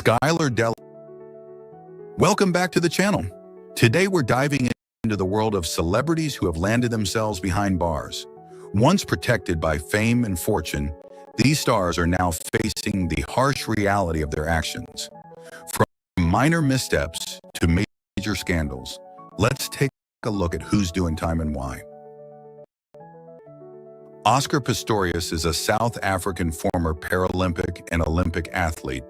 Skylar Dell. Welcome back to the channel. Today we're diving into the world of celebrities who have landed themselves behind bars. Once protected by fame and fortune, these stars are now facing the harsh reality of their actions. From minor missteps to major scandals, let's take a look at who's doing time and why. Oscar Pistorius is a South African former Paralympic and Olympic athlete,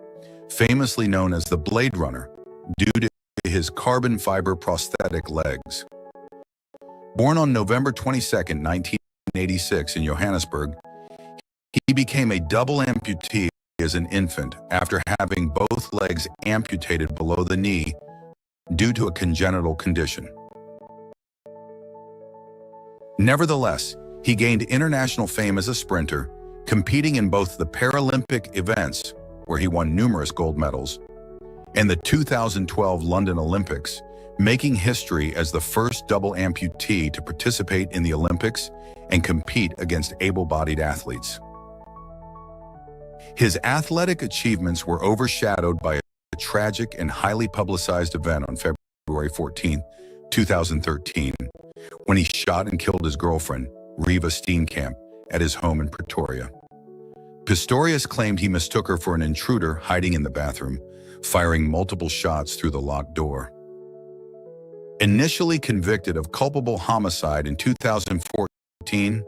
famously known as the Blade Runner, due to his carbon fiber prosthetic legs. Born on November 22, 1986 in Johannesburg, he became a double amputee as an infant after having both legs amputated below the knee due to a congenital condition. Nevertheless, he gained international fame as a sprinter, competing in both the Paralympic events, where he won numerous gold medals, and the 2012 London Olympics, making history as the first double amputee to participate in the Olympics and compete against able-bodied athletes. His athletic achievements were overshadowed by a tragic and highly publicized event on February 14, 2013, when he shot and killed his girlfriend, R.O.T.T.I.N.G, at his home in Pretoria. Pistorius claimed he mistook her for an intruder hiding in the bathroom, firing multiple shots through the locked door. Initially convicted of culpable homicide in 2014,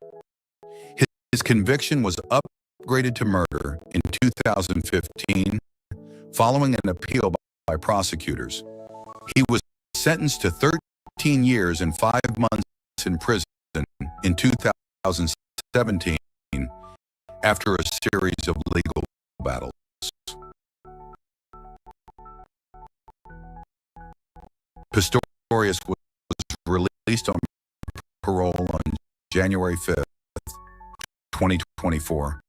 his conviction was upgraded to murder in 2015, following an appeal by prosecutors. He was sentenced to 13 years and 5 months in prison in 2017 after a series of legal battles. Pistorius was released on parole on January 5, 2024,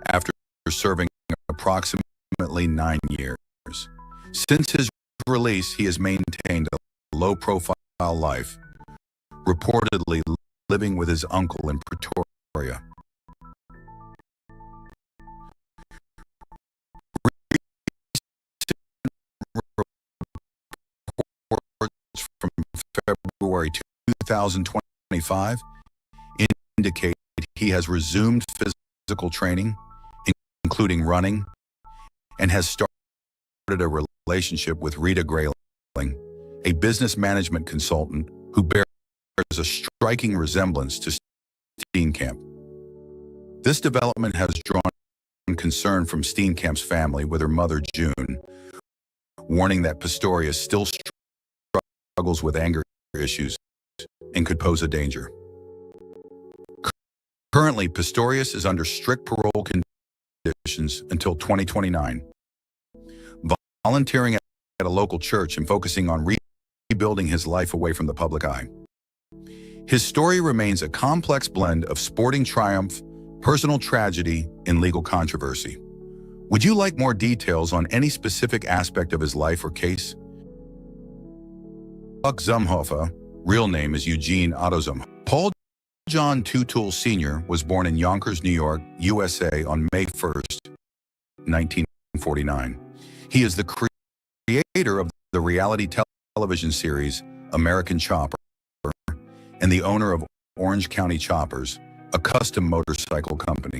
after serving approximately 9 years. Since his release, he has maintained a low-profile life, reportedly living with his uncle in Pretoria. Reports from February 2025 indicate he has resumed physical training, including running, and has started a relationship with Rita Grayling, a business management consultant who bears a striking resemblance to Steenkamp. This development has drawn concern from Steenkamp's family, with her mother, June, warning that Pistorius still struggles with anger issues and could pose a danger. Currently, Pistorius is under strict parole conditions until 2029, volunteering at a local church and focusing on rebuilding his life away from the public eye. His story remains a complex blend of sporting triumph, personal tragedy, and legal controversy. Would you like more details on any specific aspect of his life or case? Buck Zumhofe, real name is Eugene Otto Zumhofe. Paul John Tutul Sr. was born in Yonkers, New York, USA on May 1, 1949. He is the creator of the reality television series American Chopper and the owner of Orange County Choppers, a custom motorcycle company.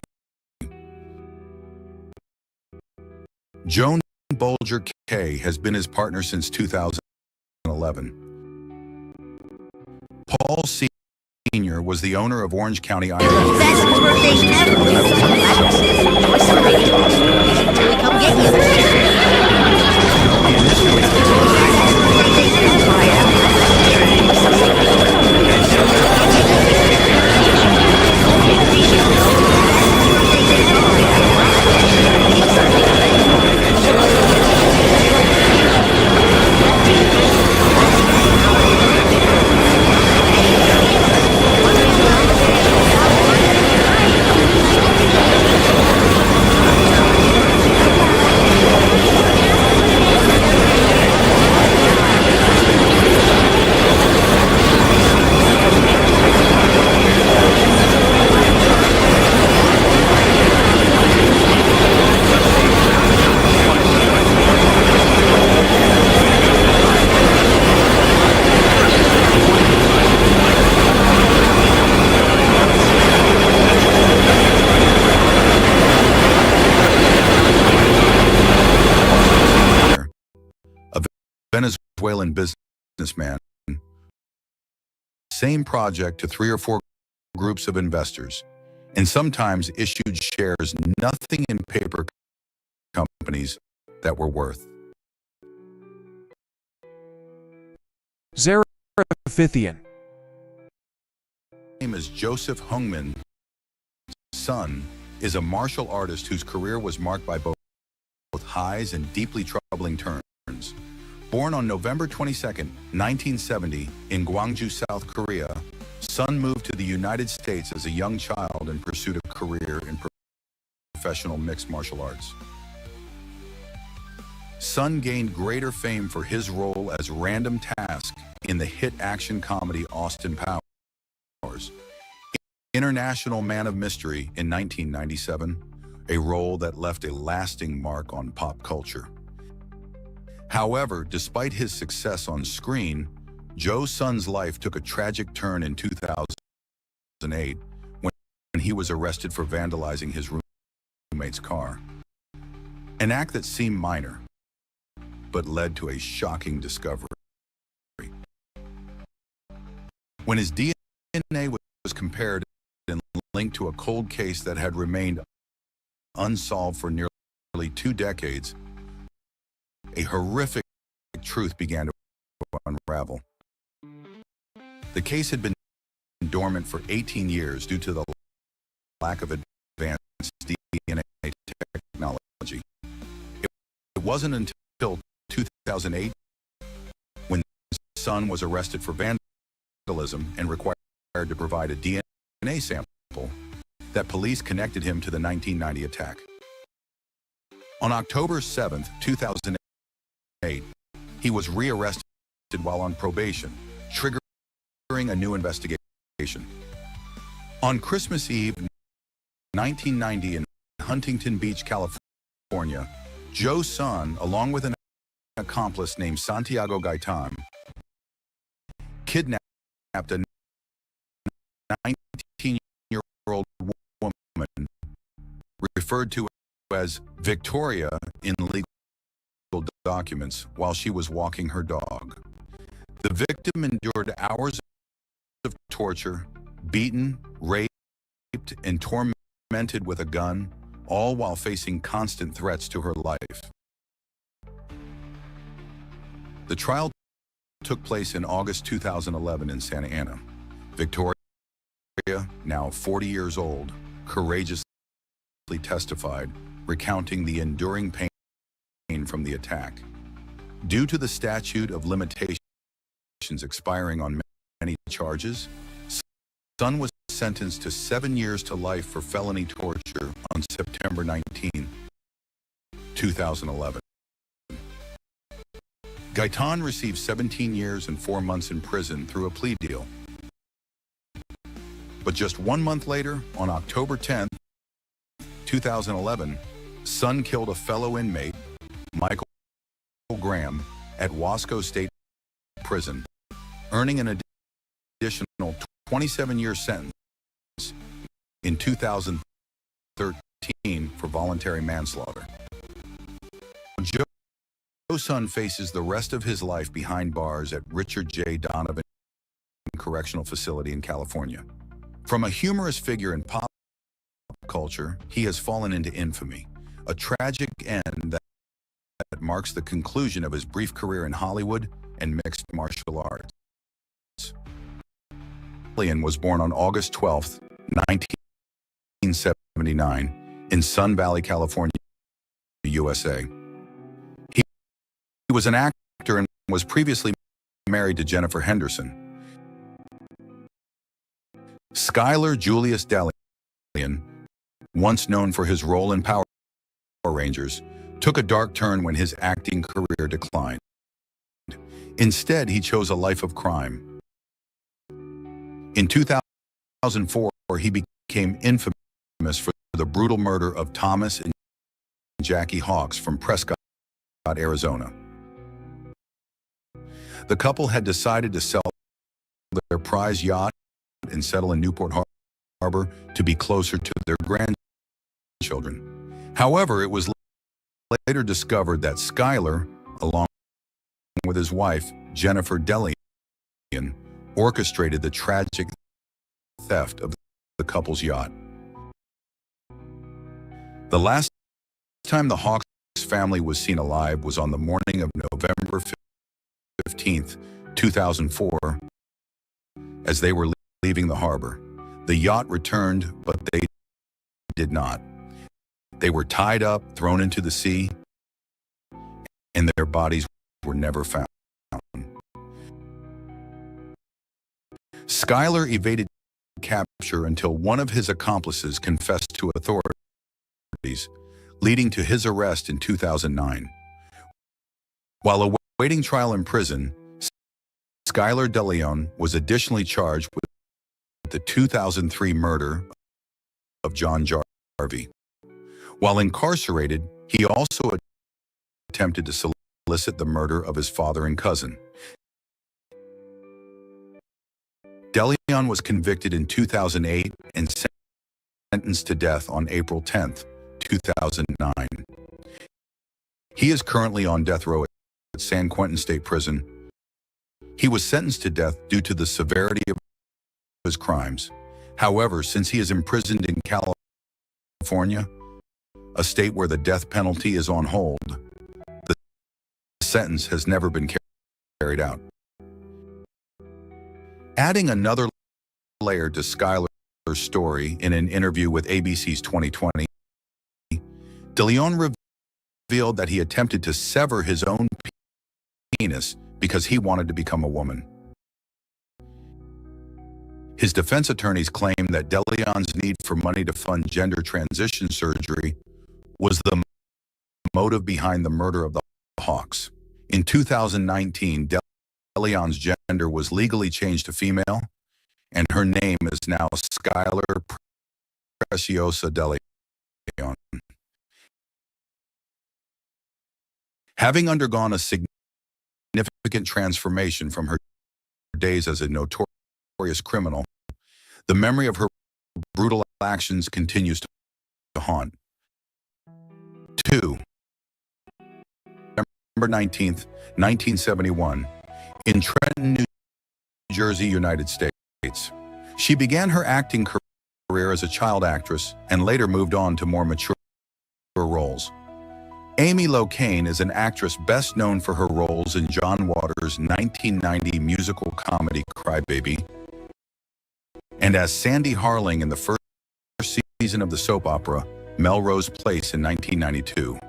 Joan Bolger Kay has been his partner since 2011. Paul Sr. was the owner of Orange County Iron. Best birthday ever. We come get you. Venezuelan businessman, same project to 3 or 4 groups of investors, and sometimes issued shares nothing in paper companies that were worth. R.O.T.T.I.N.G. Name is Joseph Hungman. Son is a martial artist whose career was marked by both highs and deeply troubling turns. Born on November 22, 1970, in Gwangju, South Korea, Sun moved to the United States as a young child and pursued a career in professional mixed martial arts. Sun gained greater fame for his role as Random Task in the hit action comedy Austin Powers, International Man of Mystery in 1997, a role that left a lasting mark on pop culture. However, despite his success on screen, Joe Sun's life took a tragic turn in 2008 when he was arrested for vandalizing his roommate's car. An act that seemed minor, but led to a shocking discovery. When his DNA was compared and linked to a cold case that had remained unsolved for nearly 2 decades, a horrific truth began to unravel. The case had been dormant for 18 years due to the lack of advanced DNA technology. It wasn't until 2008 when Sun was arrested for vandalism and required to provide a DNA sample that police connected him to the 1990 attack. On October 7, 2008, he was rearrested while on probation, triggering a new investigation. On Christmas Eve, 1990, in Huntington Beach, California, Joe Sun, along with an accomplice named Santiago Gaitan, kidnapped a 19-year-old woman referred to as Victoria in legal documents while she was walking her dog. The victim endured hours of torture, beaten, raped, and tormented with a gun, all while facing constant threats to her life. The trial took place in August 2011 in Santa Ana. Victoria, now 40 years old, courageously testified, recounting the enduring pain from the attack. Due to the statute of limitations expiring on many charges, Sun was sentenced to 7 years to life for felony torture on September 19, 2011. Gaitan received 17 years and 4 months in prison through a plea deal. But just 1 month later, on October 10, 2011, Sun killed a fellow inmate, Michael Graham, at Wasco State Prison, earning an additional 27-year sentence in 2013 for voluntary manslaughter. Joe Sun faces the rest of his life behind bars at Richard J. Donovan Correctional Facility in California. From a humorous figure in pop culture, he has fallen into infamy, a tragic end that marks the conclusion of his brief career in Hollywood and mixed martial arts. Was born on August 12, 1979, in Sun Valley, California, USA. He was an actor and was previously married to Jennifer Henderson. Skylar Julius Dalian, once known for his role in Power Rangers, took a dark turn when his acting career declined. Instead, he chose a life of crime. In 2004, he became infamous for the brutal murder of Thomas and Jackie Hawks from Prescott, Arizona. The couple had decided to sell their prize yacht and settle in Newport Harbor to be closer to their grandchildren. However, it was later discovered that Skylar, along with his wife, Jennifer Delian, orchestrated the tragic theft of the couple's yacht. The last time the Hawks family was seen alive was on the morning of November 15th, 2004, as they were leaving the harbor. The yacht returned, but they did not. They were tied up, thrown into the sea, and their bodies were never found. Schuyler evaded capture until one of his accomplices confessed to authorities, leading to his arrest in 2009. While awaiting trial in prison, Schuyler DeLeon was additionally charged with the 2003 murder of John Jarvie. While incarcerated, he also attempted to solicit the murder of his father and cousin. DeLeon was convicted in 2008 and sentenced to death on April 10, 2009. He is currently on death row at San Quentin State Prison. He was sentenced to death due to the severity of his crimes. However, since he is imprisoned in California, a state where the death penalty is on hold, the sentence has never been carried out. Adding another layer to Schuyler's story in an interview with ABC's 2020, DeLeon revealed that he attempted to sever his own penis because he wanted to become a woman. His defense attorneys claim that DeLeon's need for money to fund gender transition surgery was the motive behind the murder of the Hawks. In 2019, DeLeon's gender was legally changed to female, and her name is now Schuyler Preciosa DeLeon. Having undergone a significant transformation from her days as a notorious criminal, the memory of her brutal actions continues to haunt. 2. November 19th, 1971, in Trenton, New Jersey, United States. She began her acting career as a child actress and later moved on to more mature roles. Amy Locane is an actress best known for her roles in John Waters' 1990 musical comedy Crybaby, and as Sandy Harling in the first season of the soap opera Melrose Place in 1992.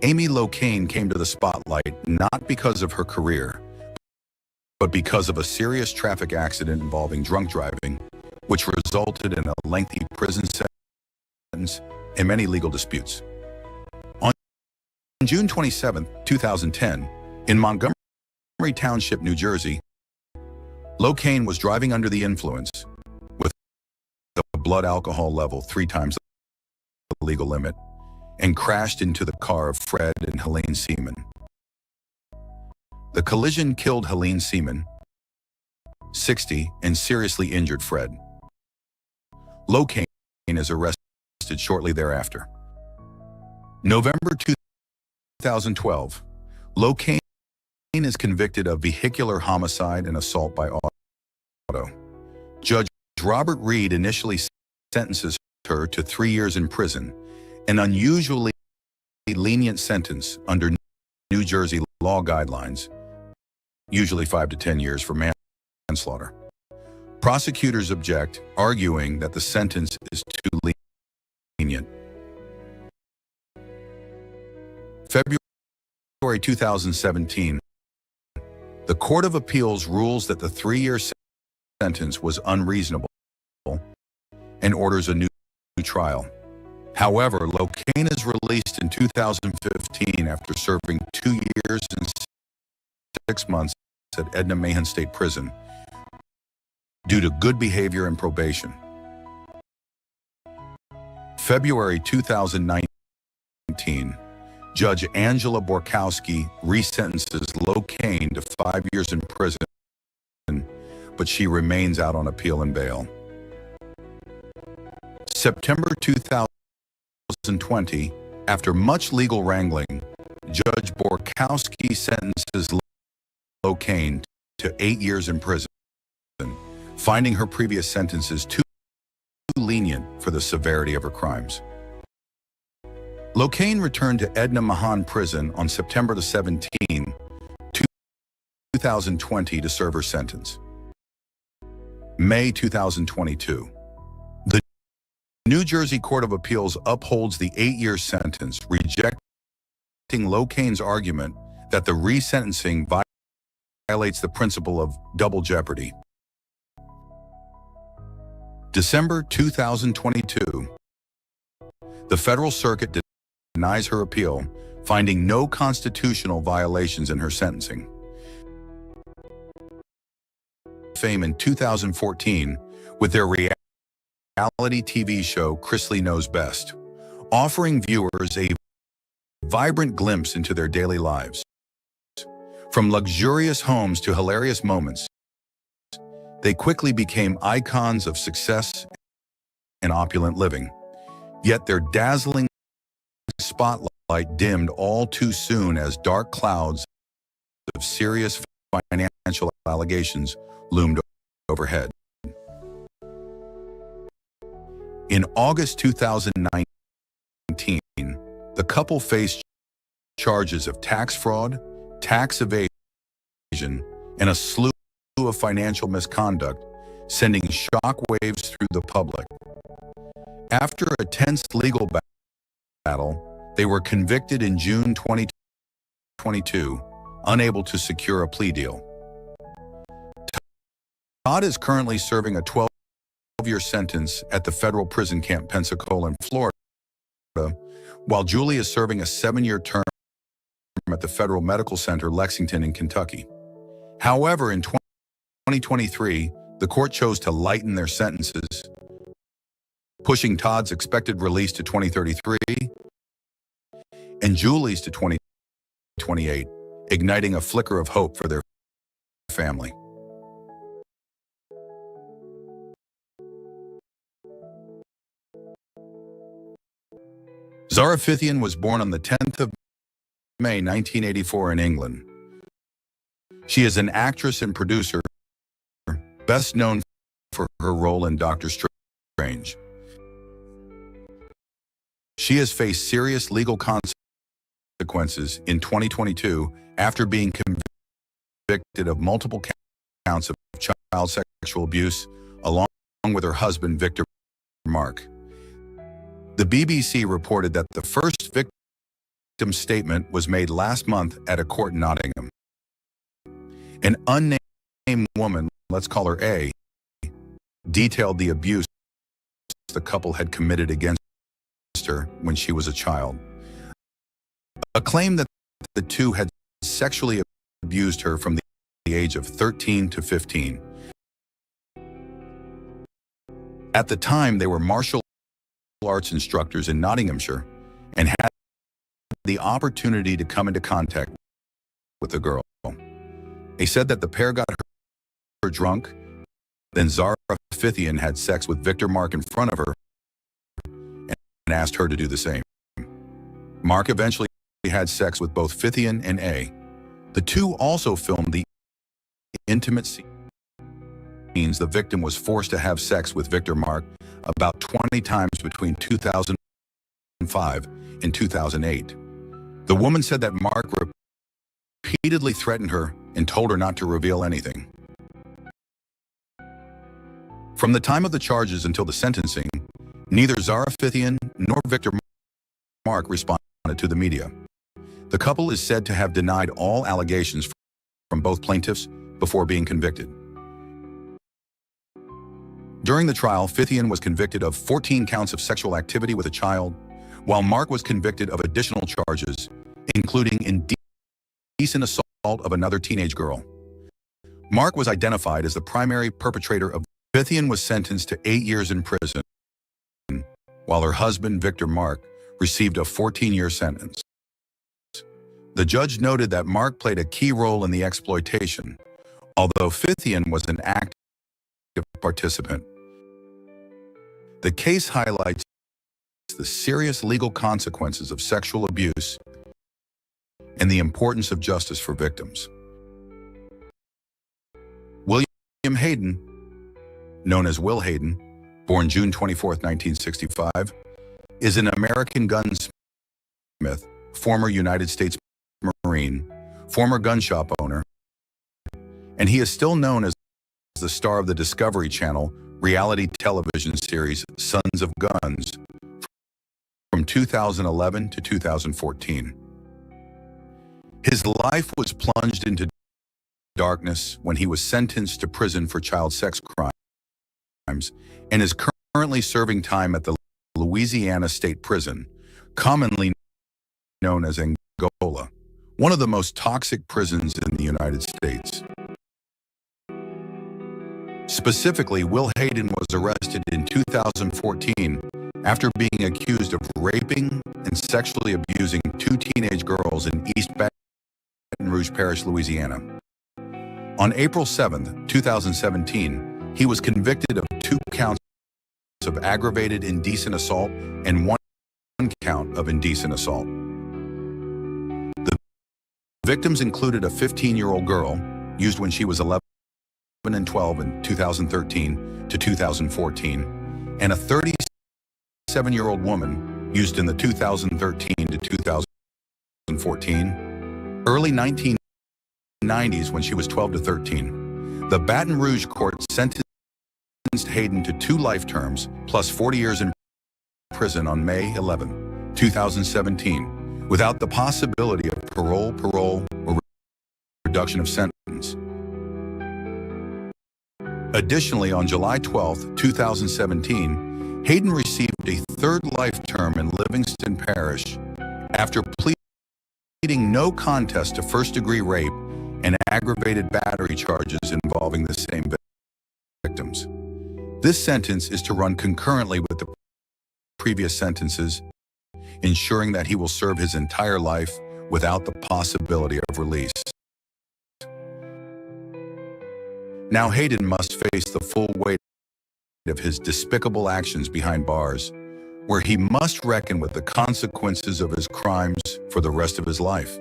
Amy Locane came to the spotlight not because of her career, but because of a serious traffic accident involving drunk driving, which resulted in a lengthy prison sentence and many legal disputes. On June 27, 2010, in Montgomery Township, New Jersey, Locane was driving under the influence with a blood alcohol level 3 times the legal limit and crashed into the car of Fred and Helene Seaman. The collision killed Helene Seaman, 60, and seriously injured Fred. Locane is arrested shortly thereafter. November 2012, Locane is convicted of vehicular homicide and assault by auto. Judge Robert Reed initially sentences her to 3 years in prison, an unusually lenient sentence under New Jersey law guidelines, usually 5 to 10 years for manslaughter. Prosecutors object, arguing that the sentence is too lenient. February 2017, the Court of Appeals rules that the 3-year sentence was unreasonable and orders a new trial. However, Locane is released in 2015 after serving 2 years and 6 months at Edna Mahan State Prison due to good behavior and probation. February 2019, Judge Angela Borkowski resentences Locane to 5 years in prison, but she remains out on appeal and bail. September 2020, after much legal wrangling, Judge Borkowski sentences Lo-Cain to 8 years in prison, finding her previous sentences too lenient for the severity of her crimes. Lo-Cain returned to Edna Mahan Prison on September 17, 2020 to serve her sentence. May 2022. The New Jersey Court of Appeals upholds the 8-year sentence, rejecting Lo-Cain's argument that the resentencing violates the principle of double jeopardy. December 2022. The Federal Circuit denies her appeal, finding no constitutional violations in her sentencing. Fame in 2014 with their reality TV show Chrisley Knows Best, offering viewers a vibrant glimpse into their daily lives. From luxurious homes to hilarious moments, they quickly became icons of success and opulent living. Yet their dazzling spotlight dimmed all too soon as dark clouds of serious financial allegations loomed overhead. In August 2019, the couple faced charges of tax fraud, tax evasion, and a slew of financial misconduct, sending shockwaves through the public. After a tense legal battle, they were convicted in June 2022, unable to secure a plea deal. Todd is currently serving a 12-year sentence at the federal prison camp Pensacola in Florida, while Julie is serving a 7-year term at the Federal Medical Center Lexington in Kentucky. However, in 2023, the court chose to lighten their sentences, pushing Todd's expected release to 2033 and Julie's to 2028, igniting a flicker of hope for their family. R.O.T.T.I.N.G was born on the 10th of May 1984 in England. She is an actress and producer, best known for her role in Doctor Strange. She has faced serious legal consequences in 2022 after being convicted of multiple counts of child sexual abuse, along with her husband, Victor Mark. The BBC reported that the first victim statement was made last month at a court in Nottingham. An unnamed woman, let's call her A, detailed the abuse the couple had committed against her when she was a child. A claim that the two had sexually abused her from the age of 13 to 15. At the time, they were martial arts instructors in Nottinghamshire and had the opportunity to come into contact with the girl. They said that the pair got her drunk, then R.O.T.T.I.N.G had sex with Victor Mark in front of her and asked her to do the same. Mark eventually had sex with both T.I.N.G and A. The two also filmed the intimate scenes. The victim was forced to have sex with Victor Mark about 20 times between 2005 and 2008. The woman said that Mark repeatedly threatened her and told her not to reveal anything. From the time of the charges until the sentencing, neither R.O.T.T.I.N.G nor Victor Mark responded to the media. The couple is said to have denied all allegations from both plaintiffs before being convicted. During the trial, T.I.N.G was convicted of 14 counts of sexual activity with a child, while Mark was convicted of additional charges, including indecent assault of another teenage girl. Mark was identified as the primary perpetrator of T.I.N.G was sentenced to 8 years in prison, while her husband, Victor Mark, received a 14-year sentence. The judge noted that Mark played a key role in the exploitation, although T.I.N.G was an active participant. The case highlights the serious legal consequences of sexual abuse and the importance of justice for victims. William Hayden, known as Will Hayden, born June 24, 1965, is an American gunsmith, former United States Marine, former gun shop owner, and he is still known as the star of the Discovery Channel reality television series Sons of Guns from 2011 to 2014. His life was plunged into darkness when he was sentenced to prison for child sex crimes and is currently serving time at the Louisiana State Prison, commonly known as Angola, one of the most toxic prisons in the United States. Specifically, Will Hayden was arrested in 2014 after being accused of raping and sexually abusing two teenage girls in East Baton Rouge Parish, Louisiana. On April 7, 2017, he was convicted of 2 counts of aggravated indecent assault and 1 count of indecent assault. The victims included a 15-year-old girl, used when she was 11 and 12 in 2013 to 2014, and a 37-year-old woman, used in the 2013 to 2014, early 1990s when she was 12 to 13. The Baton Rouge court sentenced Hayden to 2 life terms plus 40 years in prison on May 11, 2017, without the possibility of parole, or reduction of sentence. Additionally, on July 12, 2017, Hayden received a 3rd life term in Livingston Parish after pleading no contest to first-degree rape and aggravated battery charges involving the same victims. This sentence is to run concurrently with the previous sentences, ensuring that he will serve his entire life without the possibility of release. Now Hayden must face the full weight of his despicable actions behind bars, where he must reckon with the consequences of his crimes for the rest of his life.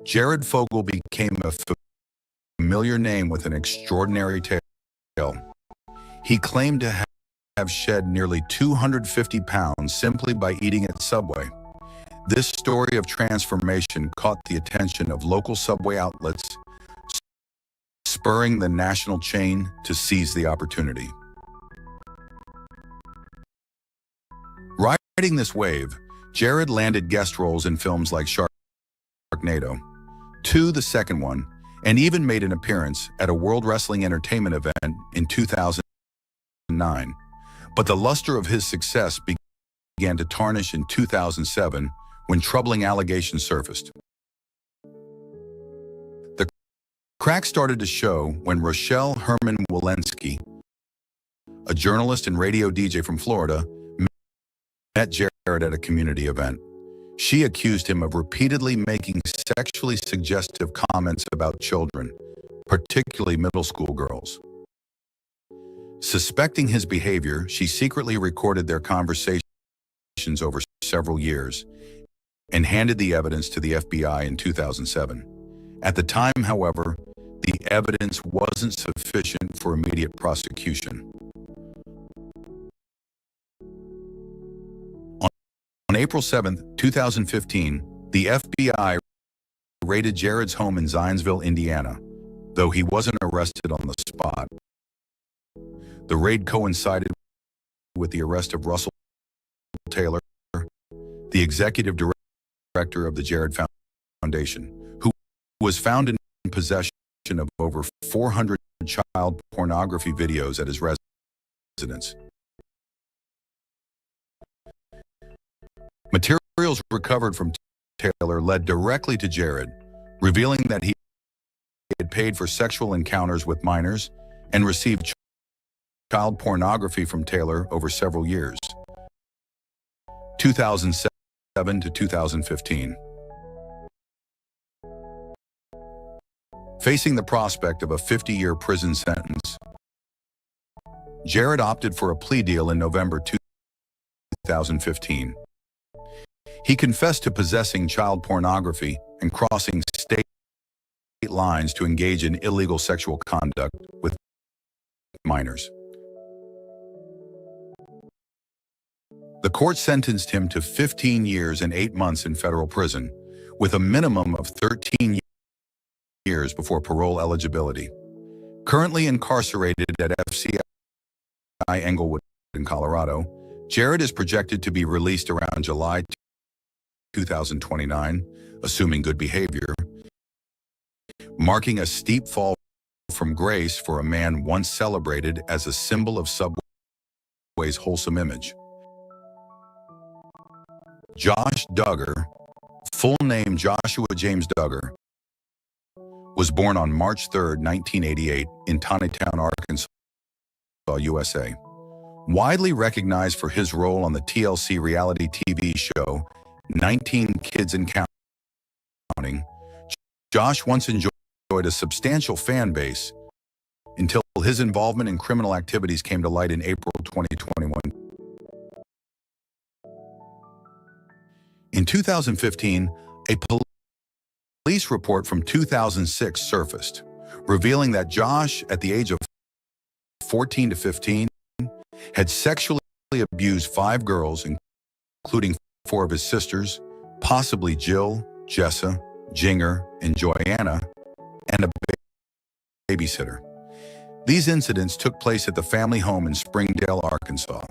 Jared Fogle became a familiar name with an extraordinary tale. He claimed to have shed nearly 250 pounds simply by eating at Subway. This story of transformation caught the attention of local Subway outlets, spurring the national chain to seize the opportunity. Riding this wave, Jared landed guest roles in films like Sharknado 2, the second one, and even made an appearance at a World Wrestling Entertainment event in 2009. But the luster of his success began to tarnish in 2007 when troubling allegations surfaced. The crack started to show when Rochelle Herman Walensky, a journalist and radio DJ from Florida, met Jared at a community event. She accused him of repeatedly making sexually suggestive comments about children, particularly middle school girls. Suspecting his behavior, she secretly recorded their conversations over several years and handed the evidence to the FBI in 2007. At the time, however, the evidence wasn't sufficient for immediate prosecution. On April 7, 2015, the FBI raided Jared's home in Zionsville, Indiana, though he wasn't arrested on the spot. The raid coincided with the arrest of Russell Taylor, the executive director of the Jared Foundation, who was found in possession of over 400 child pornography videos at his residence. Materials recovered from Taylor led directly to Jared, revealing that he had paid for sexual encounters with minors and received child pornography from Taylor over several years, 2007 to 2015. Facing the prospect of a 50-year prison sentence, Jared opted for a plea deal in November 2015. He confessed to possessing child pornography and crossing state lines to engage in illegal sexual conduct with minors. The court sentenced him to 15 years and 8 months in federal prison, with a minimum of 13 years before parole eligibility. Currently incarcerated at FCI Englewood in Colorado, Jared is projected to be released around July 2029, assuming good behavior, marking a steep fall from grace for a man once celebrated as a symbol of Subway's wholesome image. Josh Duggar, full name Joshua James Duggar, was born on March 3, 1988, in Town, Arkansas, USA. Widely recognized for his role on the TLC reality TV show 19 Kids and Counting, Josh once enjoyed a substantial fan base until his involvement in criminal activities came to light in April 2021. In 2015, a police report from 2006 surfaced, revealing that Josh, at the age of 14 to 15, had sexually abused 5 girls, including 4 of his sisters, possibly Jill, Jessa, Jinger, and Joanna, and a babysitter. These incidents took place at the family home in Springdale, Arkansas.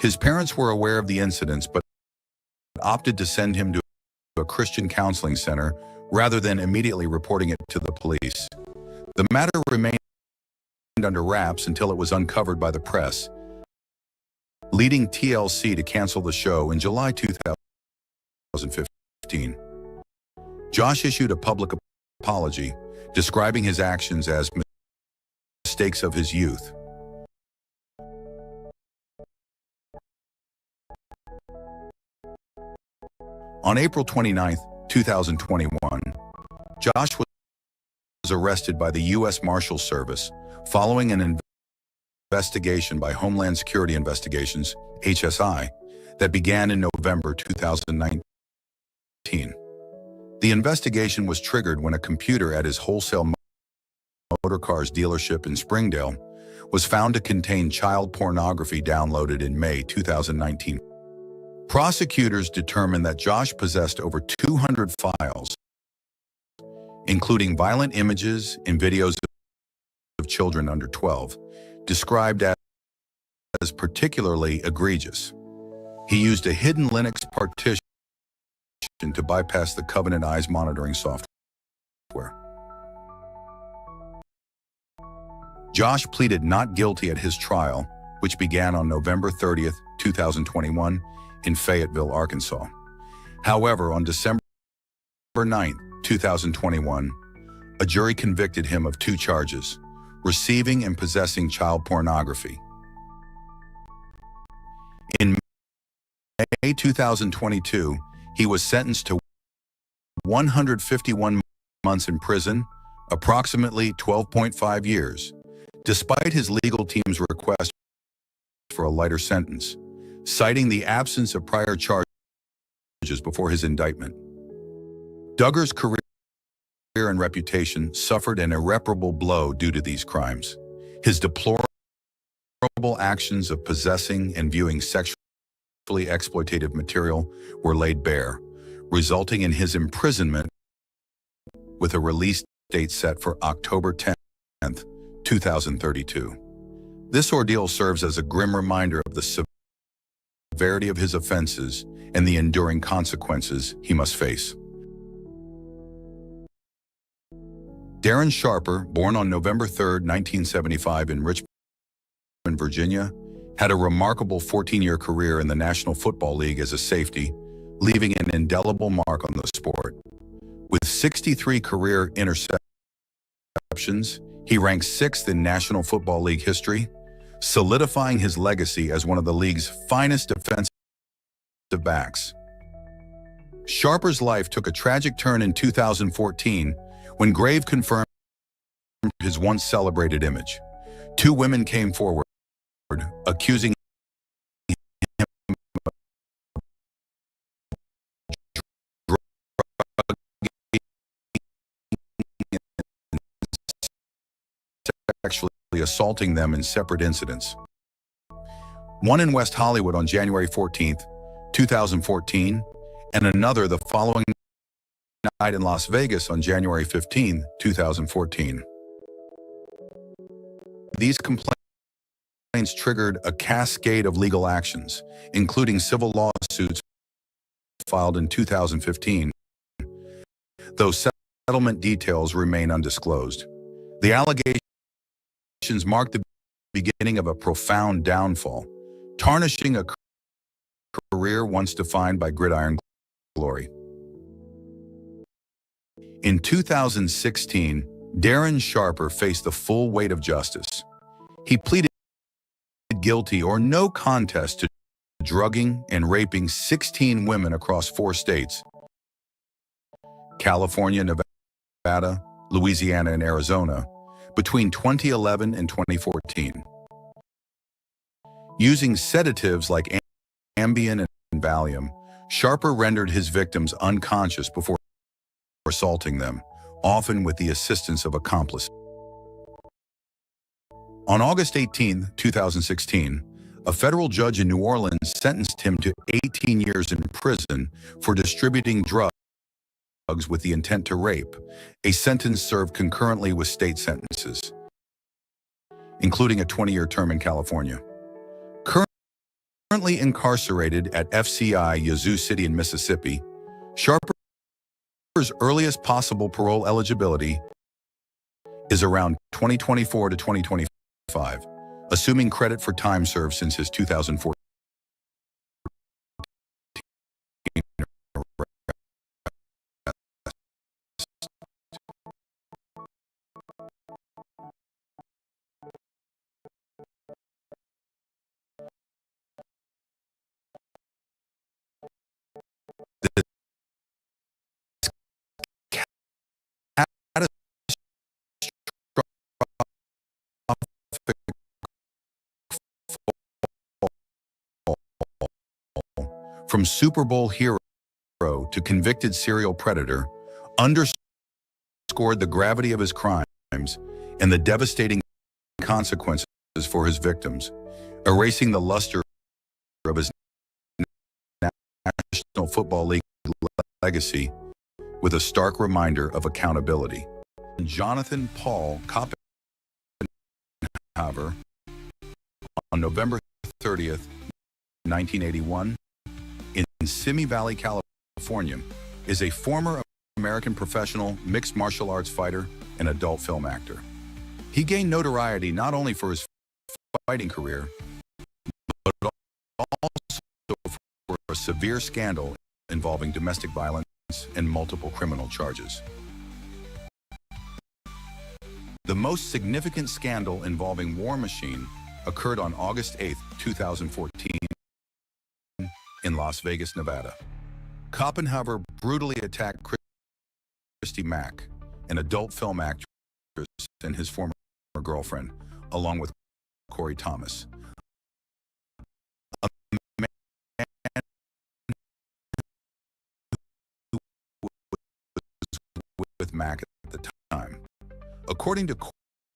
His parents were aware of the incidents but opted to send him to a Christian counseling center rather than immediately reporting it to the police. The matter remained under wraps until it was uncovered by the press, leading TLC to cancel the show in July 2015. Josh issued a public apology, describing his actions as mistakes of his youth. On April 29, 2021, Josh was arrested by the U.S. Marshals Service following an investigation by Homeland Security Investigations, HSI, that began in November 2019. The investigation was triggered when a computer at his wholesale motor cars dealership in Springdale was found to contain child pornography downloaded in May 2019. Prosecutors determined that Josh possessed over 200 files, including violent images and videos of children under 12, described as particularly egregious. He used a hidden Linux partition to bypass the Covenant Eyes monitoring software. Josh pleaded not guilty at his trial, which began on November 30, 2021, in Fayetteville, Arkansas. However, on December 9, 2021, a jury convicted him of 2 charges: receiving and possessing child pornography. In May 2022, he was sentenced to 151 months in prison, approximately 12.5 years, despite his legal team's request for a lighter sentence, citing the absence of prior charges before his indictment. Duggar's career and reputation suffered an irreparable blow due to these crimes. His deplorable actions of possessing and viewing sexually exploitative material were laid bare, resulting in his imprisonment with a release date set for October 10, 2032. This ordeal serves as a grim reminder of the severity of his offenses and the enduring consequences he must face. Darren Sharper, born on November 3, 1975 in Richmond, Virginia, had a remarkable 14-year career in the National Football League as a safety, leaving an indelible mark on the sport. With 63 career interceptions, he ranks 6th in National Football League history, solidifying his legacy as one of the league's finest defensive backs. Sharper's life took a tragic turn in 2014 when Grave confirmed his once celebrated image. Two women came forward, accusing sexually assaulting them in separate incidents. One in West Hollywood on January 14, 2014, and another the following night in Las Vegas on January 15, 2014. These complaints triggered a cascade of legal actions, including civil lawsuits filed in 2015, though settlement details remain undisclosed. The allegations mark the beginning of a profound downfall, tarnishing a career once defined by gridiron glory. In 2016, Darren Sharper faced the full weight of justice. He pleaded guilty or no contest to drugging and raping 16 women across 4 states: California, Nevada, Louisiana, and Arizona, between 2011 and 2014. Using sedatives like Ambien and Valium, Sharper rendered his victims unconscious before assaulting them, often with the assistance of accomplices. On August 18, 2016, a federal judge in New Orleans sentenced him to 18 years in prison for distributing drugs with the intent to rape, a sentence served concurrently with state sentences, including a 20-year term in California. Currently incarcerated at FCI Yazoo City in Mississippi, Sharper's earliest possible parole eligibility is around 2024 to 2025, assuming credit for time served since his 2014 from Super Bowl hero to convicted serial predator, underscored the gravity of his crimes and the devastating consequences for his victims, erasing the luster of his National Football League legacy with a stark reminder of accountability. Jonathan Paul Koppenhaver, on November 30th, 1981, in Simi Valley, California, is a former American professional mixed martial arts fighter and adult film actor. He gained notoriety not only for his fighting career, but also for a severe scandal involving domestic violence and multiple criminal charges. The most significant scandal involving War Machine occurred on August 8, 2014, in Las Vegas, Nevada. Koppenhaver brutally attacked Christy Mack, an adult film actress, and his former girlfriend, along with Corey Thomas, a man who was with Mack at the time. According to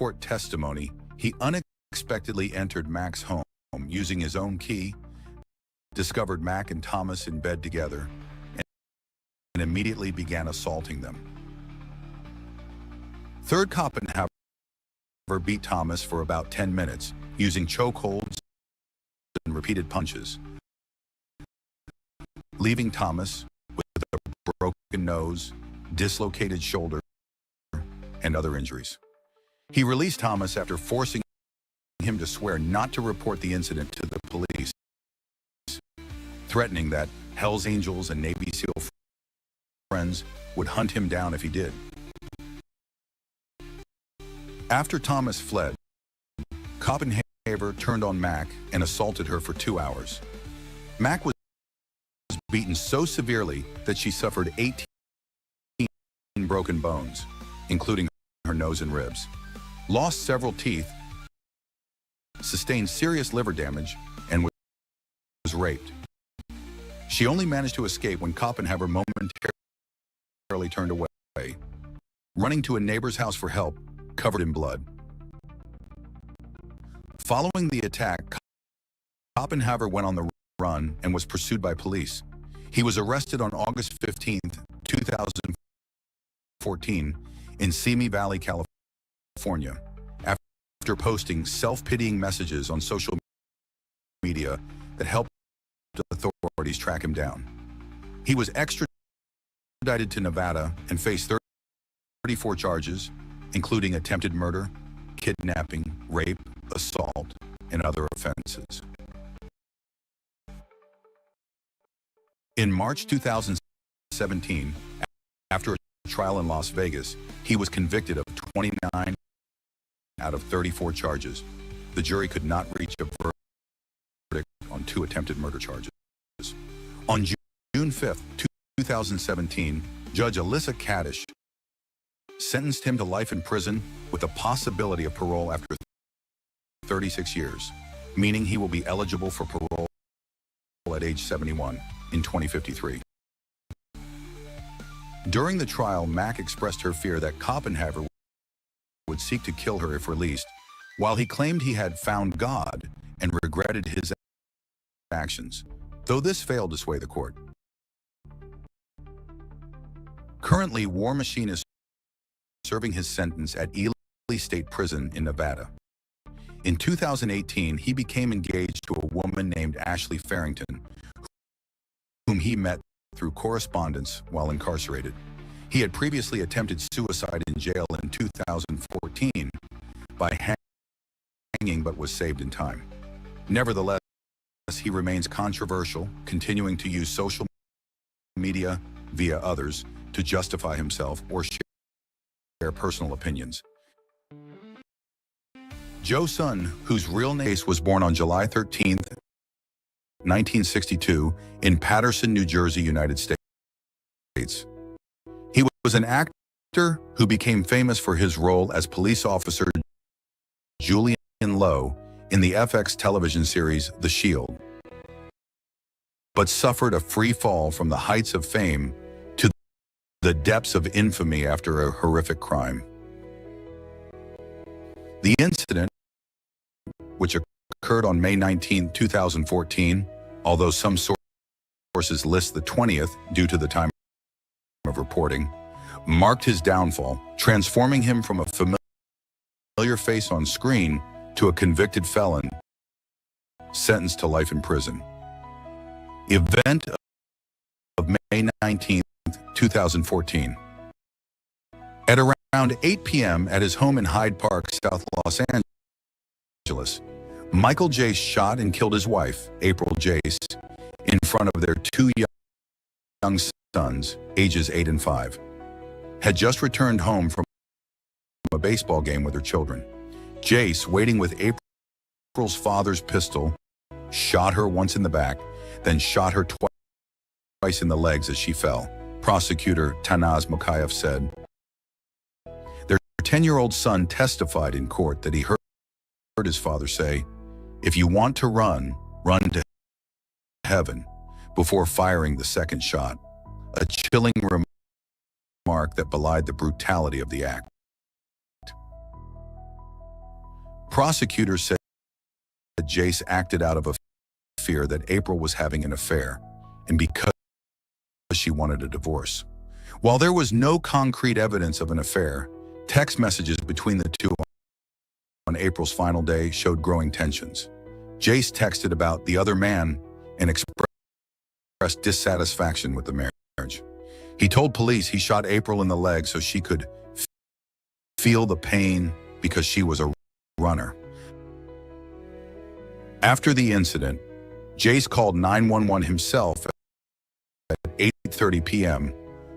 court testimony, he unexpectedly entered Mack's home using his own key, discovered Mack and Thomas in bed together, and immediately began assaulting them. Third Koppenhaver beat Thomas for about 10 minutes, using chokeholds and repeated punches, leaving Thomas with a broken nose, dislocated shoulder, and other injuries. He released Thomas after forcing him to swear not to report the incident to the police, threatening that Hell's Angels and Navy SEAL friends would hunt him down if he did. After Thomas fled, Koppenhaver turned on Mack and assaulted her for 2 hours. Mack was beaten so severely that she suffered 18 broken bones, including her nose and ribs, lost several teeth, sustained serious liver damage, and was raped. She only managed to escape when Koppenhaver momentarily turned away, running to a neighbor's house for help, covered in blood. Following the attack, Koppenhaver went on the run and was pursued by police. He was arrested on August 15, 2014, in Simi Valley, California, after posting self-pitying messages on social media that helped authorities track him down. He was extradited to Nevada and faced 34 charges, including attempted murder, kidnapping, rape, assault, and other offenses. In March 2017, after a trial in Las Vegas, he was convicted of 29 out of 34 charges. The jury could not reach a verdict on 2 attempted murder charges. On June 5, 2017, Judge Alyssa Kaddish sentenced him to life in prison with the possibility of parole after 36 years, meaning he will be eligible for parole at age 71 in 2053. During the trial, Mack expressed her fear that Koppenhaver would seek to kill her if released, while he claimed he had found God and regretted his actions, though this failed to sway the court. Currently, War Machine is serving his sentence at Ely State Prison in Nevada. In 2018, he became engaged to a woman named Ashley Farrington, whom he met through correspondence while incarcerated. He had previously attempted suicide in jail in 2014 by hanging, but was saved in time. Nevertheless, he remains controversial, continuing to use social media via others to justify himself or share personal opinions. Joe Sun, whose real name was born on July 13, 1962, in Paterson, New Jersey, United States. He was an actor who became famous for his role as police officer Julian Lowe in the FX television series The Shield, but suffered a free fall from the heights of fame to the depths of infamy after a horrific crime. The incident, which occurred on May 19, 2014, although some sources list the 20th due to the time of reporting, marked his downfall, transforming him from a familiar face on screen to a convicted felon sentenced to life in prison. Event of May 19, 2014. At around 8 p.m. at his home in Hyde Park, South Los Angeles, Michael Jace shot and killed his wife, April Jace, in front of their 2 young sons, ages 8 and 5. Had just returned home from a baseball game with her children. Jace, waiting with April's father's pistol, shot her once in the back, then shot her twice in the legs as she fell. Prosecutor Tanaz Mokayev said. Their 10-year-old son testified in court that he heard his father say, "If you want to run, run to heaven," before firing the second shot, a chilling remark that belied the brutality of the act. Prosecutors said that Jace acted out of a fear that April was having an affair, and because she wanted a divorce. While there was no concrete evidence of an affair, text messages between the two on April's final day showed growing tensions. Jace texted about the other man and expressed dissatisfaction with the marriage. He told police he shot April in the leg so she could feel the pain because she was a runner. After the incident, Jace called 911 himself at 8:30 p.m.,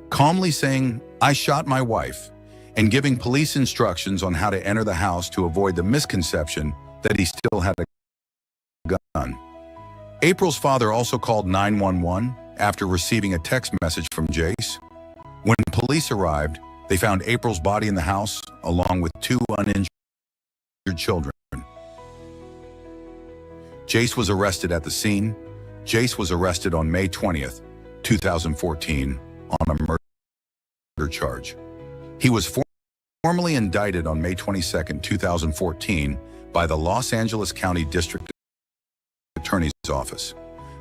calmly saying, "I shot my wife," and giving police instructions on how to enter the house to avoid the misconception that he still had a gun. April's father also called 911 after receiving a text message from Jace. When police arrived, they found April's body in the house, along with two uninjured children. Jace was arrested at the scene. Jace was arrested on May 20th, 2014, on a murder charge. He was formally indicted on May 22nd, 2014, by the Los Angeles County District Attorney's Office.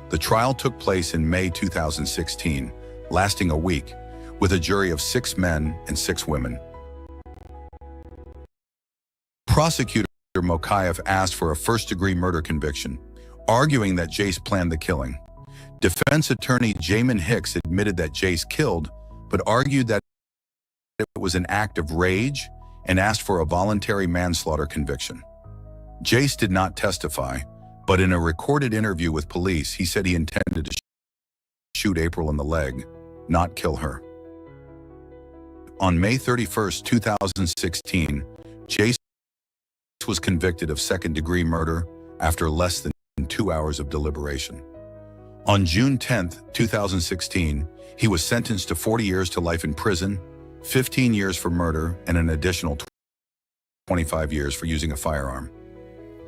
The trial took place in May 2016, lasting a week, with a jury of 6 men and 6 women. Prosecutor Mokayev asked for a first-degree murder conviction, arguing that Jace planned the killing. Defense attorney Jamin Hicks admitted that Jace killed, but argued that it was an act of rage and asked for a voluntary manslaughter conviction. Jace did not testify, but in a recorded interview with police, he said he intended to shoot April in the leg, not kill her. On May 31st, 2016, Jace was convicted of second-degree murder after less than 2 hours of deliberation. On June 10th, 2016, he was sentenced to 40 years to life in prison, 15 years for murder, and an additional 25 years for using a firearm.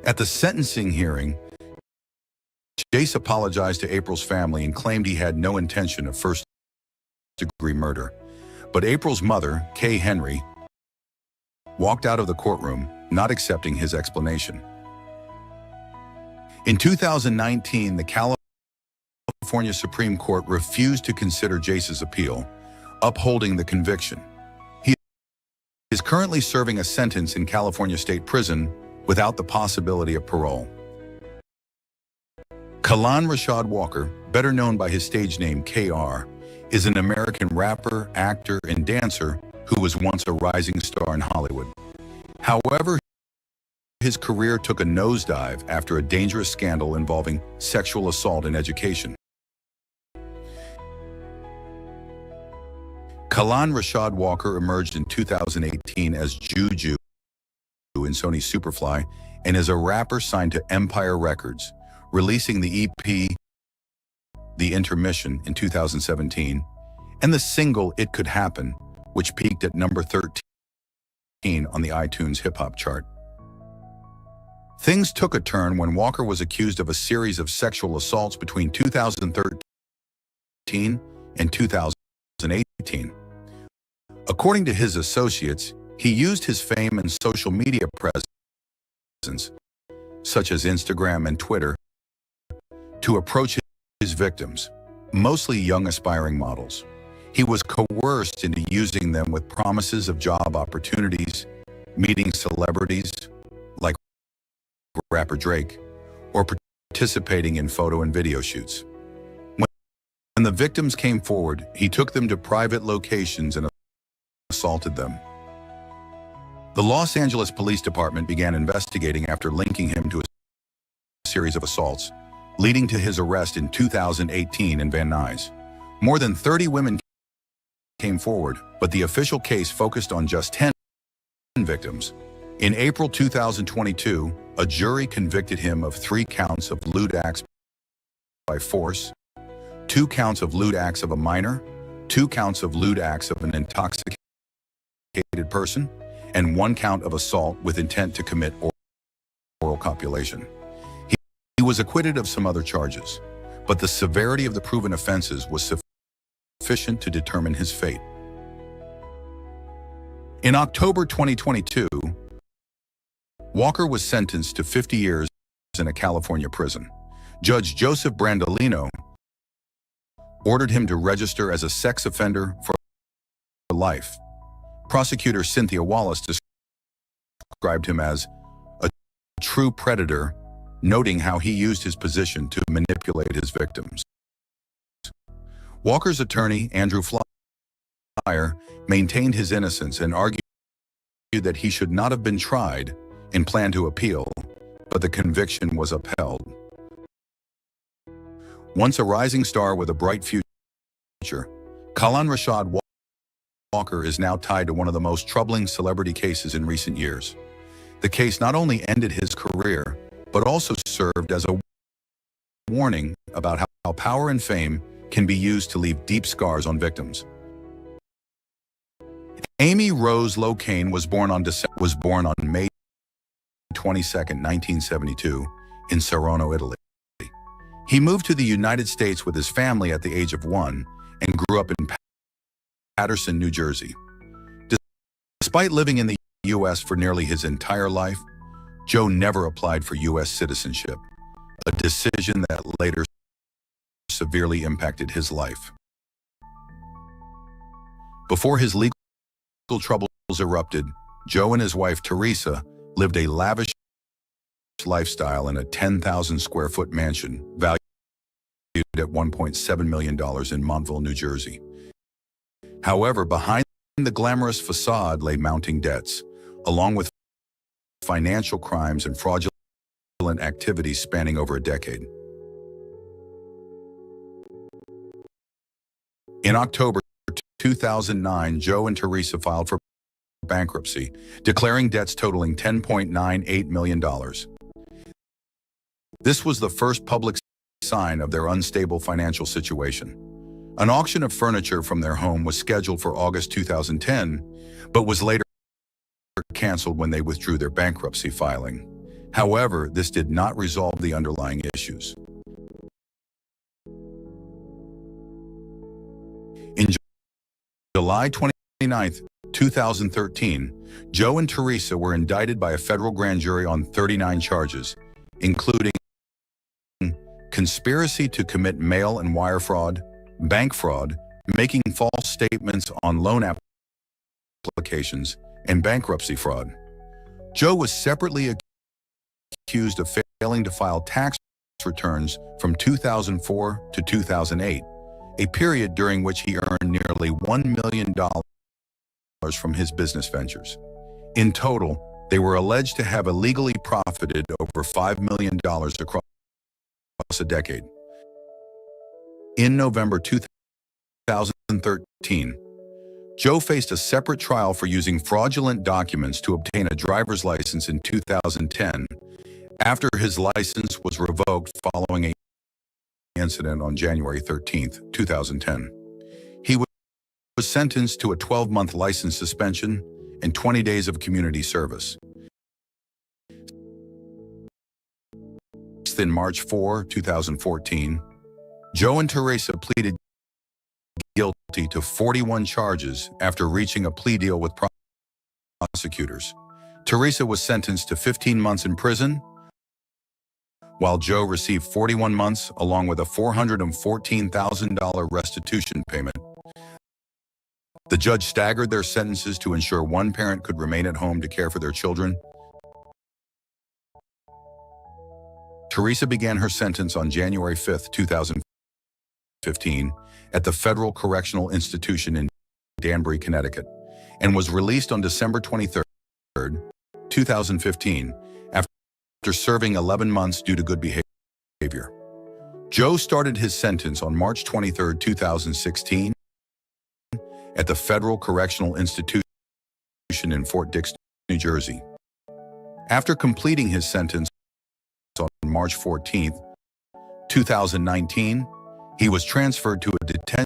At the sentencing hearing, Jace apologized to April's family and claimed he had no intention of first-degree murder. But April's mother, Kay Henry, walked out of the courtroom, not accepting his explanation. In 2019, the California Supreme Court refused to consider Jace's appeal, upholding the conviction. He is currently serving a sentence in California State Prison without the possibility of parole. Kalan Rashad Walker, better known by his stage name KR, is an American rapper, actor, and dancer who was once a rising star in Hollywood. However, his career took a nosedive after a dangerous scandal involving sexual assault in education. Kalan Rashad Walker emerged in 2018 as Juju in Sony's Superfly and is a rapper signed to Empire Records, releasing the EP The Intermission in 2017, and the single It Could Happen, which peaked at number 13 on the iTunes hip-hop chart. Things took a turn when Walker was accused of a series of sexual assaults between 2013 and 2018. According to his associates, he used his fame and social media presence, such as Instagram and Twitter, to approach his victims, mostly young aspiring models. He was coerced into using them with promises of job opportunities, meeting celebrities like rapper Drake, or participating in photo and video shoots. When the victims came forward, he took them to private locations and assaulted them. The Los Angeles Police Department began investigating after linking him to a series of assaults, leading to his arrest in 2018 in Van Nuys. More than 30 women came forward, but the official case focused on just 10 victims. In April 2022, a jury convicted him of 3 counts of lewd acts by force, 2 counts of lewd acts of a minor, 2 counts of lewd acts of an intoxicated person, and 1 count of assault with intent to commit oral copulation. He was acquitted of some other charges, but the severity of the proven offenses was sufficient to determine his fate. In October 2022, Walker was sentenced to 50 years in a California prison. Judge Joseph Brandolino ordered him to register as a sex offender for life. Prosecutor Cynthia Wallace described him as a true predator, noting how he used his position to manipulate his victims. Walker's attorney, Andrew Flyer, maintained his innocence and argued that he should not have been tried and planned to appeal, but the conviction was upheld. Once a rising star with a bright future, Kalan Rashad Walker is now tied to one of the most troubling celebrity cases in recent years. The case not only ended his career, but also served as a warning about how power and fame can be used to leave deep scars on victims. Amy Rose Locane was born on May 22, 1972, in Saronno, Italy. He moved to the United States with his family at the age of 1 and grew up in Paterson, New Jersey. Despite living in the U.S. for nearly his entire life, Joe never applied for U.S. citizenship, a decision that later severely impacted his life. Before his legal troubles erupted, Joe and his wife Teresa lived a lavish lifestyle in a 10,000 square foot mansion valued at $1.7 million in Montville, New Jersey. However, behind the glamorous facade lay mounting debts, along with financial crimes and fraudulent activities spanning over a decade. In October 2009, Joe and Teresa filed for bankruptcy, declaring debts totaling $10.98 million. This was the first public sign of their unstable financial situation. An auction of furniture from their home was scheduled for August 2010, but was later canceled when they withdrew their bankruptcy filing. However, this did not resolve the underlying issues. In July 29, 2013, Joe and Teresa were indicted by a federal grand jury on 39 charges, including conspiracy to commit mail and wire fraud, bank fraud, making false statements on loan applications, and bankruptcy fraud. Joe was separately accused of failing to file tax returns from 2004 to 2008, a period during which he earned nearly $1 million from his business ventures. In total, they were alleged to have illegally profited over $5 million across a decade. In November 2013, Joe faced a separate trial for using fraudulent documents to obtain a driver's license in 2010, after his license was revoked following an incident on January 13, 2010. He was sentenced to a 12-month license suspension and 20 days of community service. In March 4, 2014, Joe and Teresa pleaded guilty to 41 charges after reaching a plea deal with prosecutors. Teresa was sentenced to 15 months in prison, while Joe received 41 months along with a $414,000 restitution payment. The judge staggered their sentences to ensure one parent could remain at home to care for their children. Teresa began her sentence on January 5, 2015, at the Federal Correctional Institution in Danbury, Connecticut, and was released on December 23, 2015, after serving 11 months due to good behavior. Joe started his sentence on March 23, 2016, at the Federal Correctional Institution in Fort Dix, New Jersey. After completing his sentence on March 14, 2019, he was transferred to a detention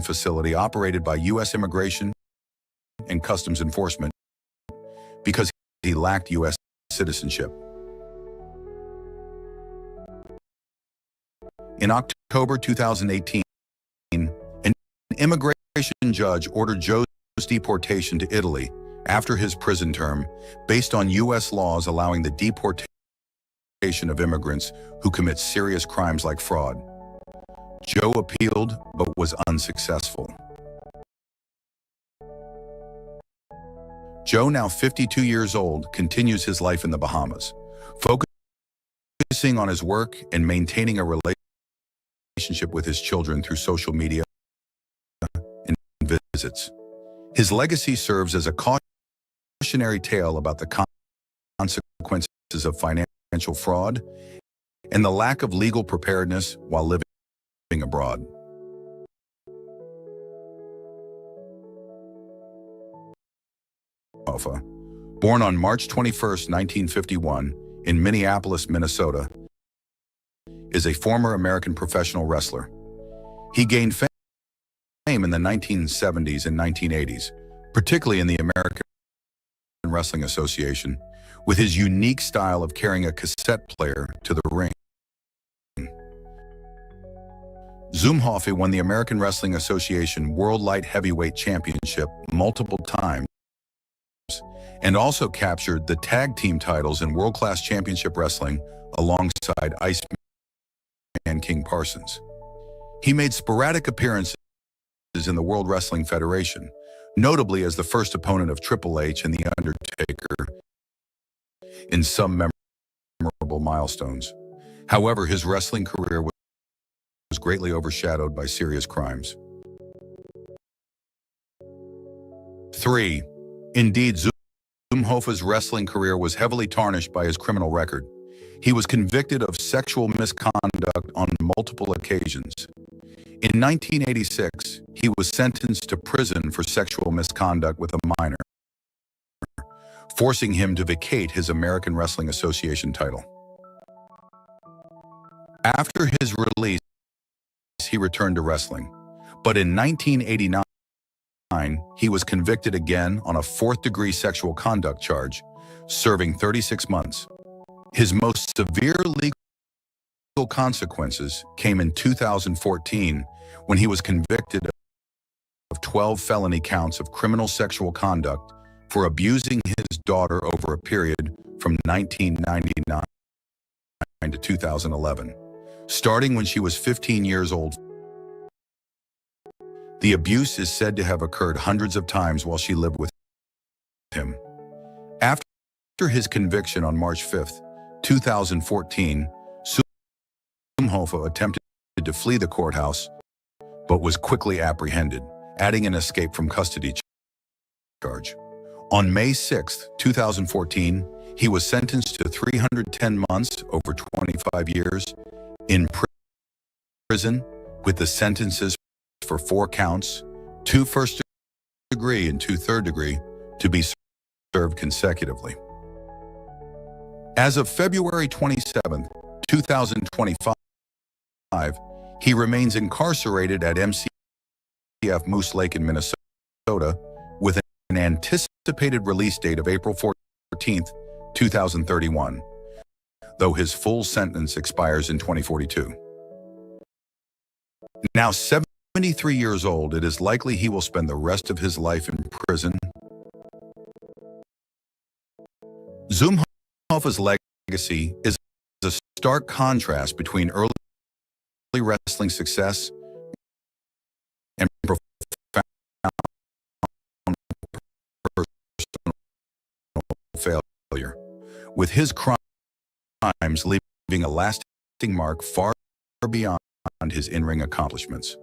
facility operated by U.S. Immigration and Customs Enforcement because he lacked U.S. citizenship. In October 2018, an immigration judge ordered Joe's deportation to Italy after his prison term, based on U.S. laws allowing the deportation of immigrants who commit serious crimes like fraud. Joe appealed but was unsuccessful. Joe, now 52 years old, continues his life in the Bahamas, focusing on his work and maintaining a relationship with his children through social media and visits. His legacy serves as a cautionary tale about the consequences of financial fraud and the lack of legal preparedness while living abroad. Born on March 21, 1951, in Minneapolis, Minnesota, is a former American professional wrestler. He gained fame in the 1970s and 1980s, particularly in the American Wrestling Association, with his unique style of carrying a cassette player to the ring. Zumhofe won the American Wrestling Association World Light Heavyweight Championship multiple times and also captured the tag team titles in World Class Championship Wrestling alongside Iceman King Parsons. He made sporadic appearances in the World Wrestling Federation, notably as the first opponent of Triple H and The Undertaker in some memorable milestones. However, his wrestling career was greatly overshadowed by serious crimes. 3. Indeed, Zumhofe's wrestling career was heavily tarnished by his criminal record. He was convicted of sexual misconduct on multiple occasions. In 1986, he was sentenced to prison for sexual misconduct with a minor, forcing him to vacate his American Wrestling Association title. After his release, he returned to wrestling, but in 1989, he was convicted again on a fourth-degree sexual conduct charge, serving 36 months. His most severe legal consequences came in 2014 when he was convicted of 12 felony counts of criminal sexual conduct for abusing his daughter over a period from 1999 to 2011, starting when she was 15 years old. The abuse is said to have occurred hundreds of times while she lived with him. After his conviction on March 5, 2014, Zumhofe attempted to flee the courthouse, but was quickly apprehended, adding an escape from custody charge. On May 6, 2014, he was sentenced to 310 months over 25 years in prison, with the sentences for 4 counts, 2 first-degree and 2 third-degree, to be served consecutively. As of February 27, 2025, he remains incarcerated at MCF Moose Lake in Minnesota, with an anticipated release date of April 14, 2031, though his full sentence expires in 2042. Now 73 years old, it is likely he will spend the rest of his life in prison. Zumhofe's legacy is a stark contrast between early wrestling success and profound personal failure, with his crimes leaving a lasting mark far beyond his in-ring accomplishments.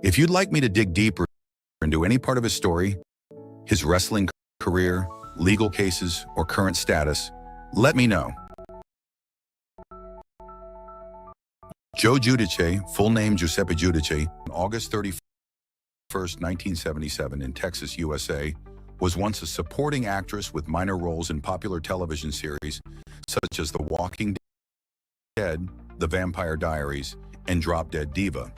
If you'd like me to dig deeper into any part of his story, his wrestling career, legal cases, or current status, let me know. Joe Giudice, full name Giuseppe Giudice, on August 31, 1977 in Texas, USA, was once a supporting actress with minor roles in popular television series such as The Walking Dead, The Vampire Diaries, and Drop Dead Diva.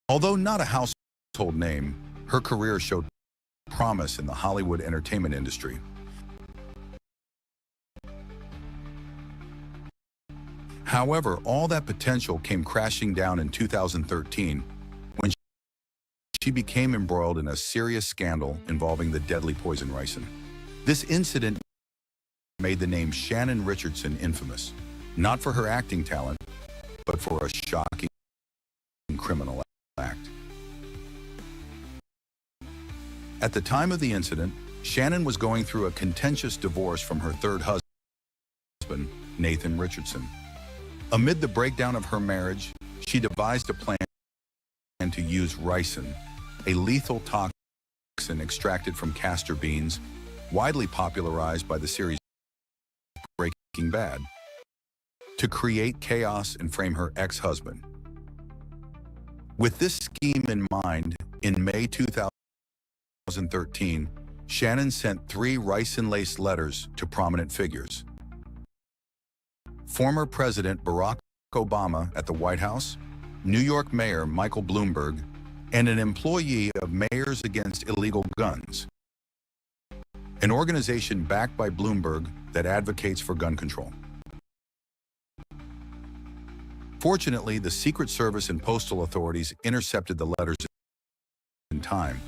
Although not a household name, her career showed promise in the Hollywood entertainment industry. However, all that potential came crashing down in 2013 when she became embroiled in a serious scandal involving the deadly poison ricin. This incident made the name Shannon Richardson infamous, not for her acting talent, but for a shocking criminal act. At the time of the incident, Shannon was going through a contentious divorce from her third husband, Nathan Richardson. Amid the breakdown of her marriage, she devised a plan to use ricin, a lethal toxin extracted from castor beans, widely popularized by the series Breaking Bad, to create chaos and frame her ex-husband. With this scheme in mind, in May 2013, Shannon sent 3 ricin-laced letters to prominent figures: former President Barack Obama at the White House, New York Mayor Michael Bloomberg, and an employee of Mayors Against Illegal Guns, an organization backed by Bloomberg that advocates for gun control. Fortunately, the Secret Service and postal authorities intercepted the letters in time,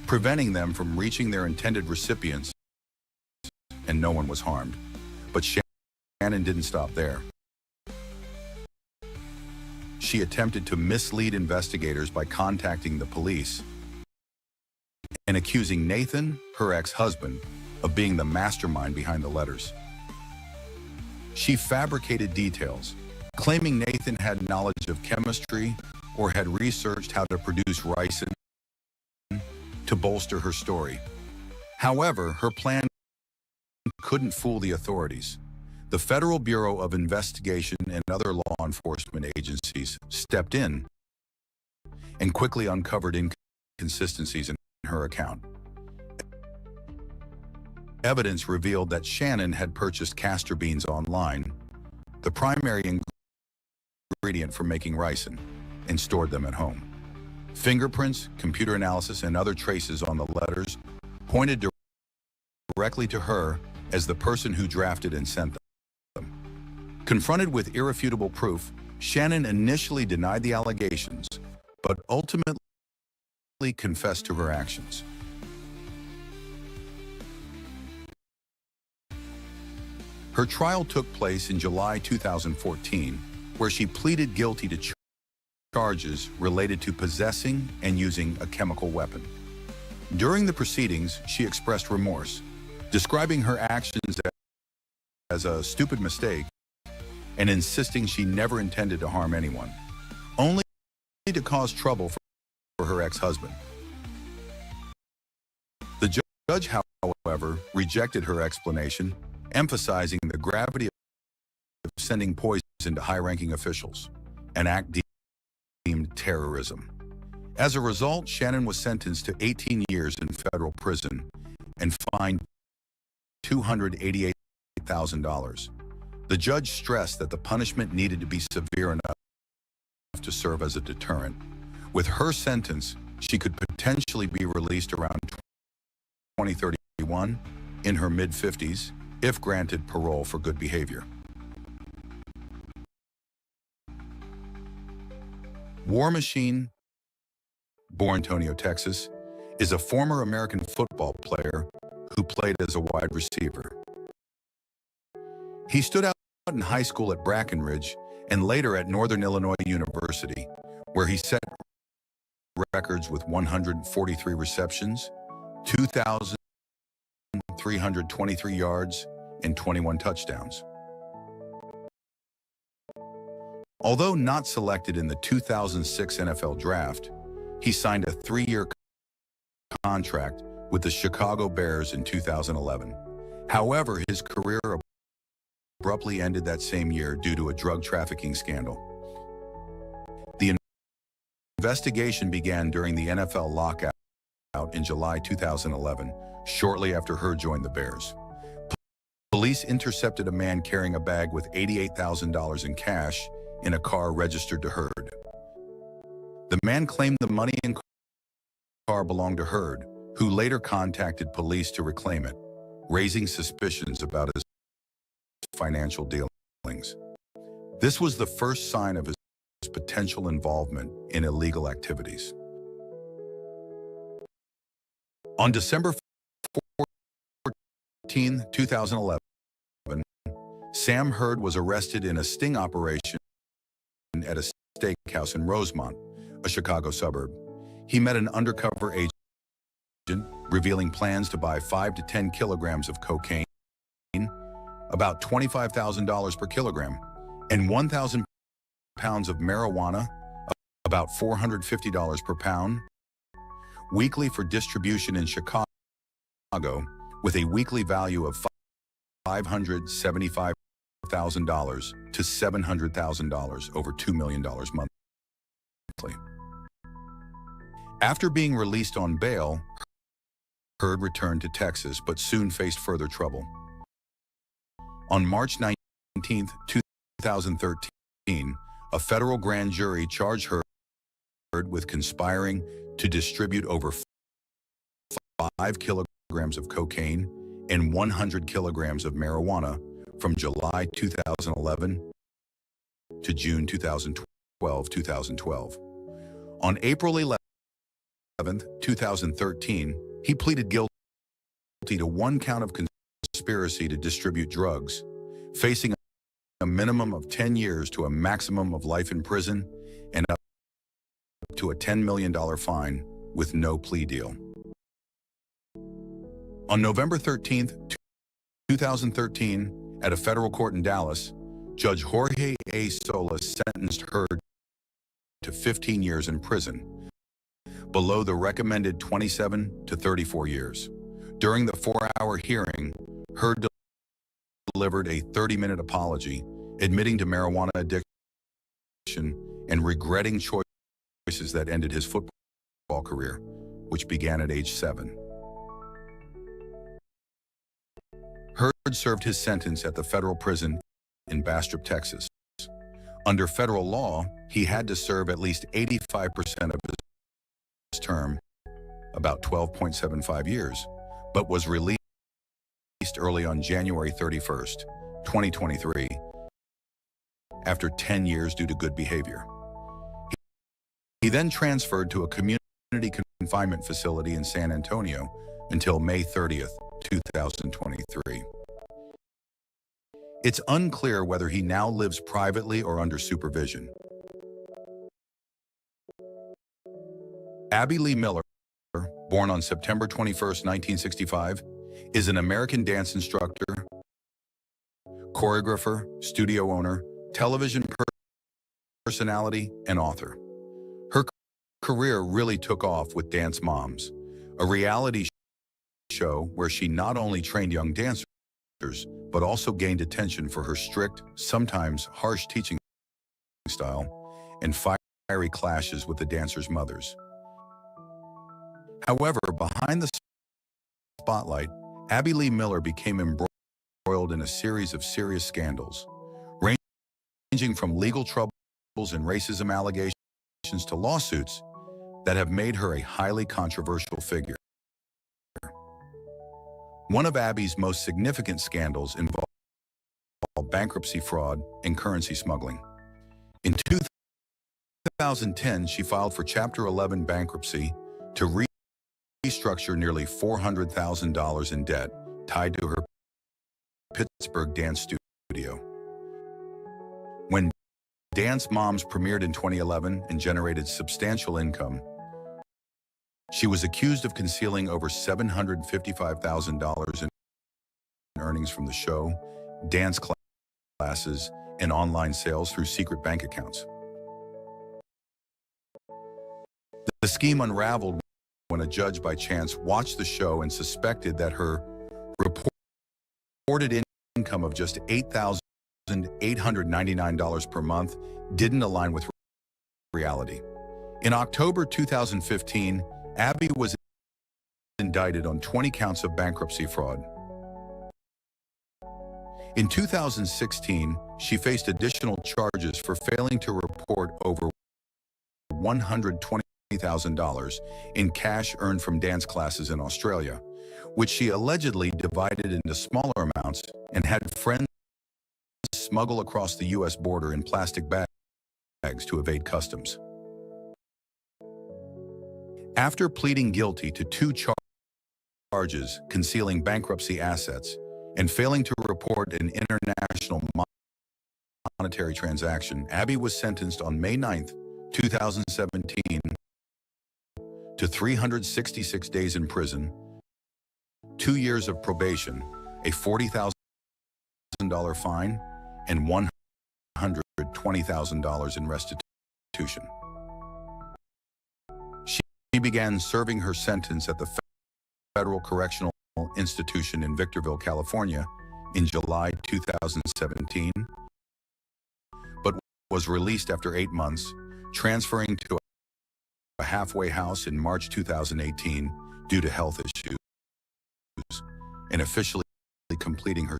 preventing them from reaching their intended recipients, and no one was harmed. But Shannon didn't stop there. She attempted to mislead investigators by contacting the police and accusing Nathan, her ex-husband, of being the mastermind behind the letters. She fabricated details, claiming Nathan had knowledge of chemistry or had researched how to produce ricin to bolster her story. However, her plan couldn't fool the authorities. The Federal Bureau of Investigation and other law enforcement agencies stepped in and quickly uncovered inconsistencies in her account. Evidence revealed that Shannon had purchased castor beans online, the primary ingredient for making ricin, and stored them at home. Fingerprints, computer analysis, and other traces on the letters pointed directly to her as the person who drafted and sent them. Confronted with irrefutable proof, Shannon initially denied the allegations, but ultimately confessed to her actions. Her trial took place in July 2014, where she pleaded guilty to charges related to possessing and using a chemical weapon. During the proceedings, she expressed remorse, describing her actions as a stupid mistake and insisting she never intended to harm anyone, only to cause trouble for her ex-husband. The judge, however, rejected her explanation, emphasizing the gravity of sending poison to high-ranking officials, an act deemed terrorism. As a result, Shannon was sentenced to 18 years in federal prison and fined $288,000. The judge stressed that the punishment needed to be severe enough to serve as a deterrent. With her sentence, she could potentially be released around 2031, in her mid-50s, if granted parole for good behavior. War Machine, born in Antonio, Texas, is a former American football player who played as a wide receiver. He stood out in high school at Brackenridge and later at Northern Illinois University, where he set records with 143 receptions, 2,323 yards, and 21 touchdowns. Although not selected in the 2006 NFL Draft, he signed a 3-year contract with the Chicago Bears in 2011. However, his career abruptly ended that same year due to a drug trafficking scandal. The investigation began during the NFL lockout in July 2011, shortly after Hurd joined the Bears. Police intercepted a man carrying a bag with $88,000 in cash in a car registered to Hurd. The man claimed the money and car belonged to Hurd, who later contacted police to reclaim it, raising suspicions about his financial dealings. This was the first sign of his potential involvement in illegal activities. On December 14, 2011, Sam Hurd was arrested in a sting operation at a steakhouse in Rosemont, a Chicago suburb. He met an undercover agent, revealing plans to buy 5 to 10 kilograms of cocaine, about $25,000 per kilogram, and 1,000 pounds of marijuana, about $450 per pound, weekly for distribution in Chicago, with a weekly value of $575,000 to $700,000, over $2 million monthly. After being released on bail, Hurd returned to Texas but soon faced further trouble. On March 19, 2013, a federal grand jury charged her with conspiring to distribute over 5 kilograms of cocaine and 100 kilograms of marijuana from July 2011 to June 2012. On April 11, 2013, he pleaded guilty to 1 count of conspiracy to distribute drugs, facing a minimum of 10 years to a maximum of life in prison and up to a $10 million fine with no plea deal. On November 13, 2013, at a federal court in Dallas, Judge Jorge A. Solis sentenced Heard to 15 years in prison, below the recommended 27 to 34 years. During the 4-hour hearing, Heard delivered a 30-minute apology, admitting to marijuana addiction and regretting choices that ended his football career, which began at age 7. Heard served his sentence at the federal prison in Bastrop, Texas. Under federal law, he had to serve at least 85% of his term, about 12.75 years, but was released early on January 31st, 2023, after 10 years due to good behavior. He then transferred to a community confinement facility in San Antonio until May 30th, 2023. It's unclear whether he now lives privately or under supervision. Abby Lee Miller, born on September 21, 1965, is an American dance instructor, choreographer, studio owner, television personality, and author. Her career really took off with Dance Moms, a reality show where she not only trained young dancers, but also gained attention for her strict, sometimes harsh teaching style and fiery clashes with the dancers' mothers. However, behind the spotlight, Abby Lee Miller became embroiled in a series of serious scandals, ranging from legal troubles and racism allegations to lawsuits that have made her a highly controversial figure. One of Abby's most significant scandals involved bankruptcy fraud and currency smuggling. In 2010, she filed for Chapter 11 bankruptcy to restructure nearly $400,000 in debt tied to her Pittsburgh dance studio. When Dance Moms premiered in 2011 and generated substantial income, she was accused of concealing over $755,000 in earnings from the show, dance classes, and online sales through secret bank accounts. The scheme unraveled when a judge by chance watched the show and suspected that her reported income of just $8,899 per month didn't align with reality. In October 2015, Abby was indicted on 20 counts of bankruptcy fraud. In 2016, she faced additional charges for failing to report over $120,000 in cash earned from dance classes in Australia, which she allegedly divided into smaller amounts and had friends smuggle across the U.S. border in plastic bags to evade customs. After pleading guilty to 2 charges, concealing bankruptcy assets and failing to report an international monetary transaction, Abby was sentenced on May 9, 2017 to 366 days in prison, 2 years of probation, a $40,000 fine, and $120,000 in restitution. She began serving her sentence at the Federal Correctional Institution in Victorville, California in July 2017, but was released after 8 months, transferring to a halfway house in March 2018 due to health issues, and officially completing her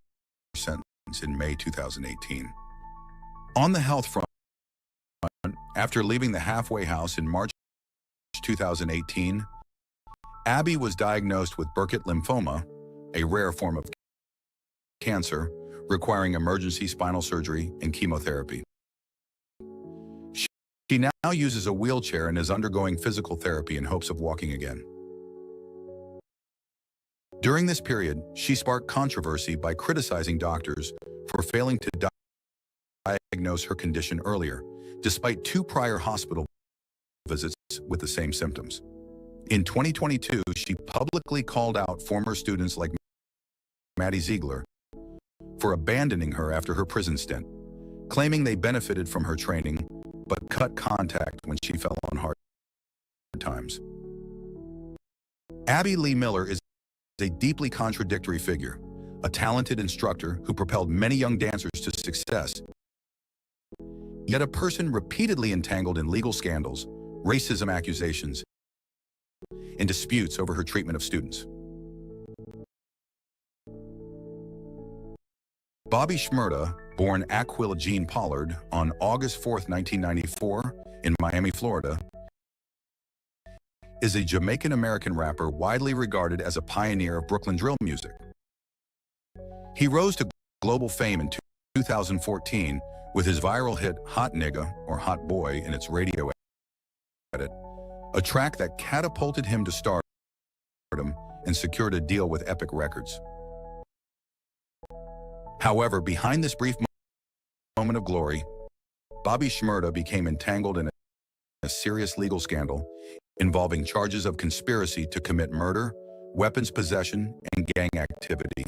sentence in May 2018. On the health front, After leaving the halfway house in March 2018, Abby was diagnosed with Burkitt lymphoma, a rare form of cancer requiring emergency spinal surgery and chemotherapy. She now uses a wheelchair and is undergoing physical therapy in hopes of walking again. During this period, she sparked controversy by criticizing doctors for failing to diagnose her condition earlier, despite 2 prior hospital visits with the same symptoms. In 2022, she publicly called out former students like Maddie Ziegler for abandoning her after her prison stint, claiming they benefited from her training but cut contact when she fell on hard times. Abby Lee Miller is a deeply contradictory figure, a talented instructor who propelled many young dancers to success, yet a person repeatedly entangled in legal scandals, racism accusations, and disputes over her treatment of students. Bobby Shmurda, born Aquila Jean Pollard on August 4, 1994, in Miami, Florida, is a Jamaican-American rapper widely regarded as a pioneer of Brooklyn drill music. He rose to global fame in 2014 with his viral hit Hot Nigga, or Hot Boy in its radio edit, a track that catapulted him to stardom and secured a deal with Epic Records. However, behind this brief moment of glory, Bobby Shmurda became entangled in a serious legal scandal involving charges of conspiracy to commit murder, weapons possession, and gang activity,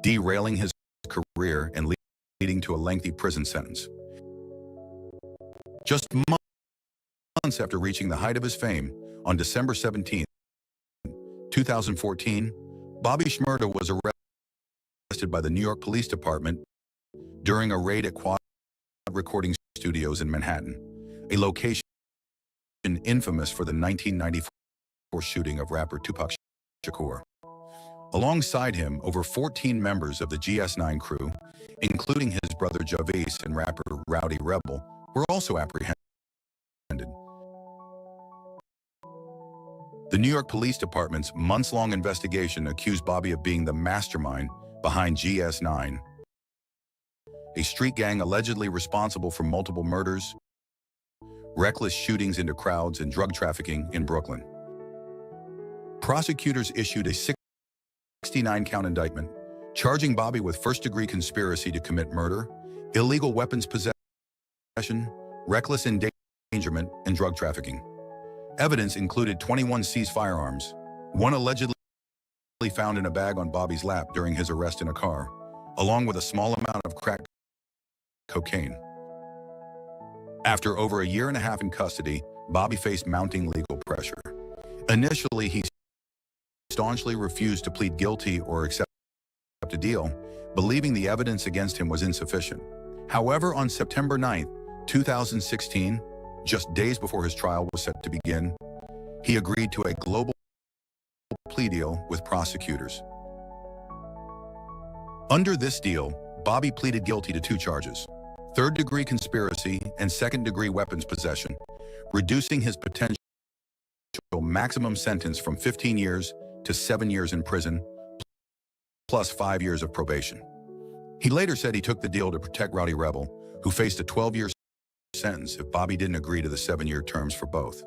derailing his career and leading to a lengthy prison sentence. Just months after reaching the height of his fame, on December 17, 2014, Bobby Shmurda was arrested by the New York Police Department during a raid at Quad Recording Studios in Manhattan, a location infamous for the 1994 shooting of rapper Tupac Shakur. Alongside him, over 14 members of the GS9 crew, including his brother Javis and rapper Rowdy Rebel, were also apprehended. The New York Police Department's months-long investigation accused Bobby of being the mastermind behind GS9, a street gang allegedly responsible for multiple murders, reckless shootings into crowds, and drug trafficking in Brooklyn. Prosecutors issued a 69-count indictment, charging Bobby with first-degree conspiracy to commit murder, illegal weapons possession, reckless endangerment, and drug trafficking. Evidence included 21 seized firearms, one allegedly found in a bag on Bobby's lap during his arrest in a car, along with a small amount of crack cocaine. After over a year and a half in custody, Bobby faced mounting legal pressure. Initially, he staunchly refused to plead guilty or accept a deal, believing the evidence against him was insufficient. However, on September 9, 2016, just days before his trial was set to begin, he agreed to a global plea deal with prosecutors. Under this deal, Bobby pleaded guilty to 2 charges: third-degree conspiracy and second-degree weapons possession, reducing his potential maximum sentence from 15 years to 7 years in prison, plus 5 years of probation. He later said he took the deal to protect Rowdy Rebel, who faced a 12-year sentence if Bobby didn't agree to the 7-year terms for both.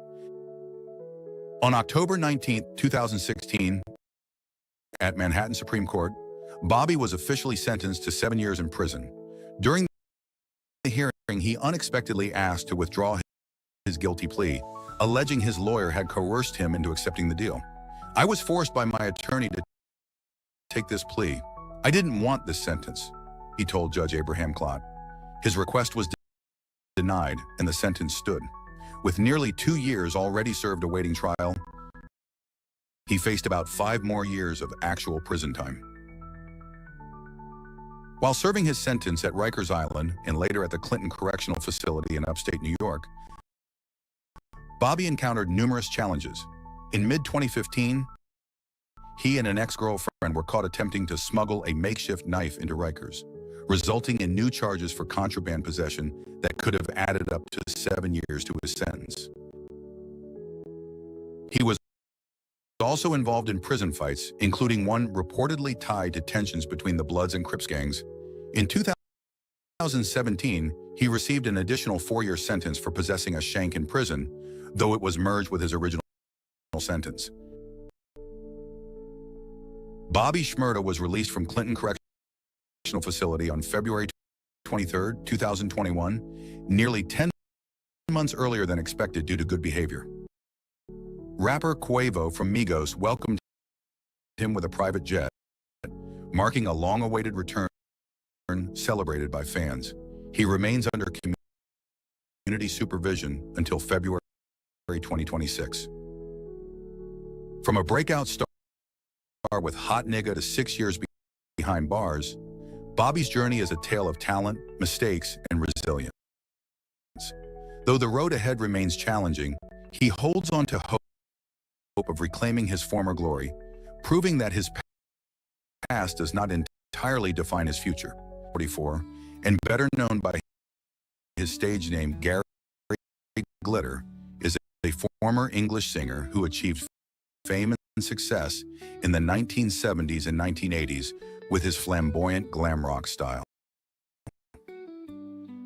On October 19, 2016, at Manhattan Supreme Court, Bobby was officially sentenced to 7 years in prison. During the hearing, he unexpectedly asked to withdraw his guilty plea, alleging his lawyer had coerced him into accepting the deal. "I was forced by my attorney to take this plea. I didn't want this sentence," he told Judge Abraham Klott. His request was denied, and the sentence stood. With nearly 2 years already served awaiting trial, he faced about 5 more years of actual prison time. While serving his sentence at Rikers Island and later at the Clinton Correctional Facility in upstate New York, Bobby encountered numerous challenges. In mid-2015, he and an ex-girlfriend were caught attempting to smuggle a makeshift knife into Rikers. resulting in new charges for contraband possession that could have added up to 7 years to his sentence. He was also involved in prison fights, including one reportedly tied to tensions between the Bloods and Crips gangs. In 2017, he received an additional 4-year sentence for possessing a shank in prison, though it was merged with his original sentence. Bobby Shmurda was released from Clinton Correctional Facility on February 23, 2021, nearly 10 months earlier than expected due to good behavior. Rapper Quavo from Migos welcomed him with a private jet, marking a long-awaited return celebrated by fans. He remains under community supervision until February 2026. From a breakout star with Hot Nigga to 6 years behind bars, Bobby's journey is a tale of talent, mistakes, and resilience. Though the road ahead remains challenging, he holds on to hope of reclaiming his former glory, proving that his past does not entirely define his future. 44, and better known by his stage name Gary Glitter, is a former English singer who achieved fame and success in the 1970s and 1980s with his flamboyant glam rock style.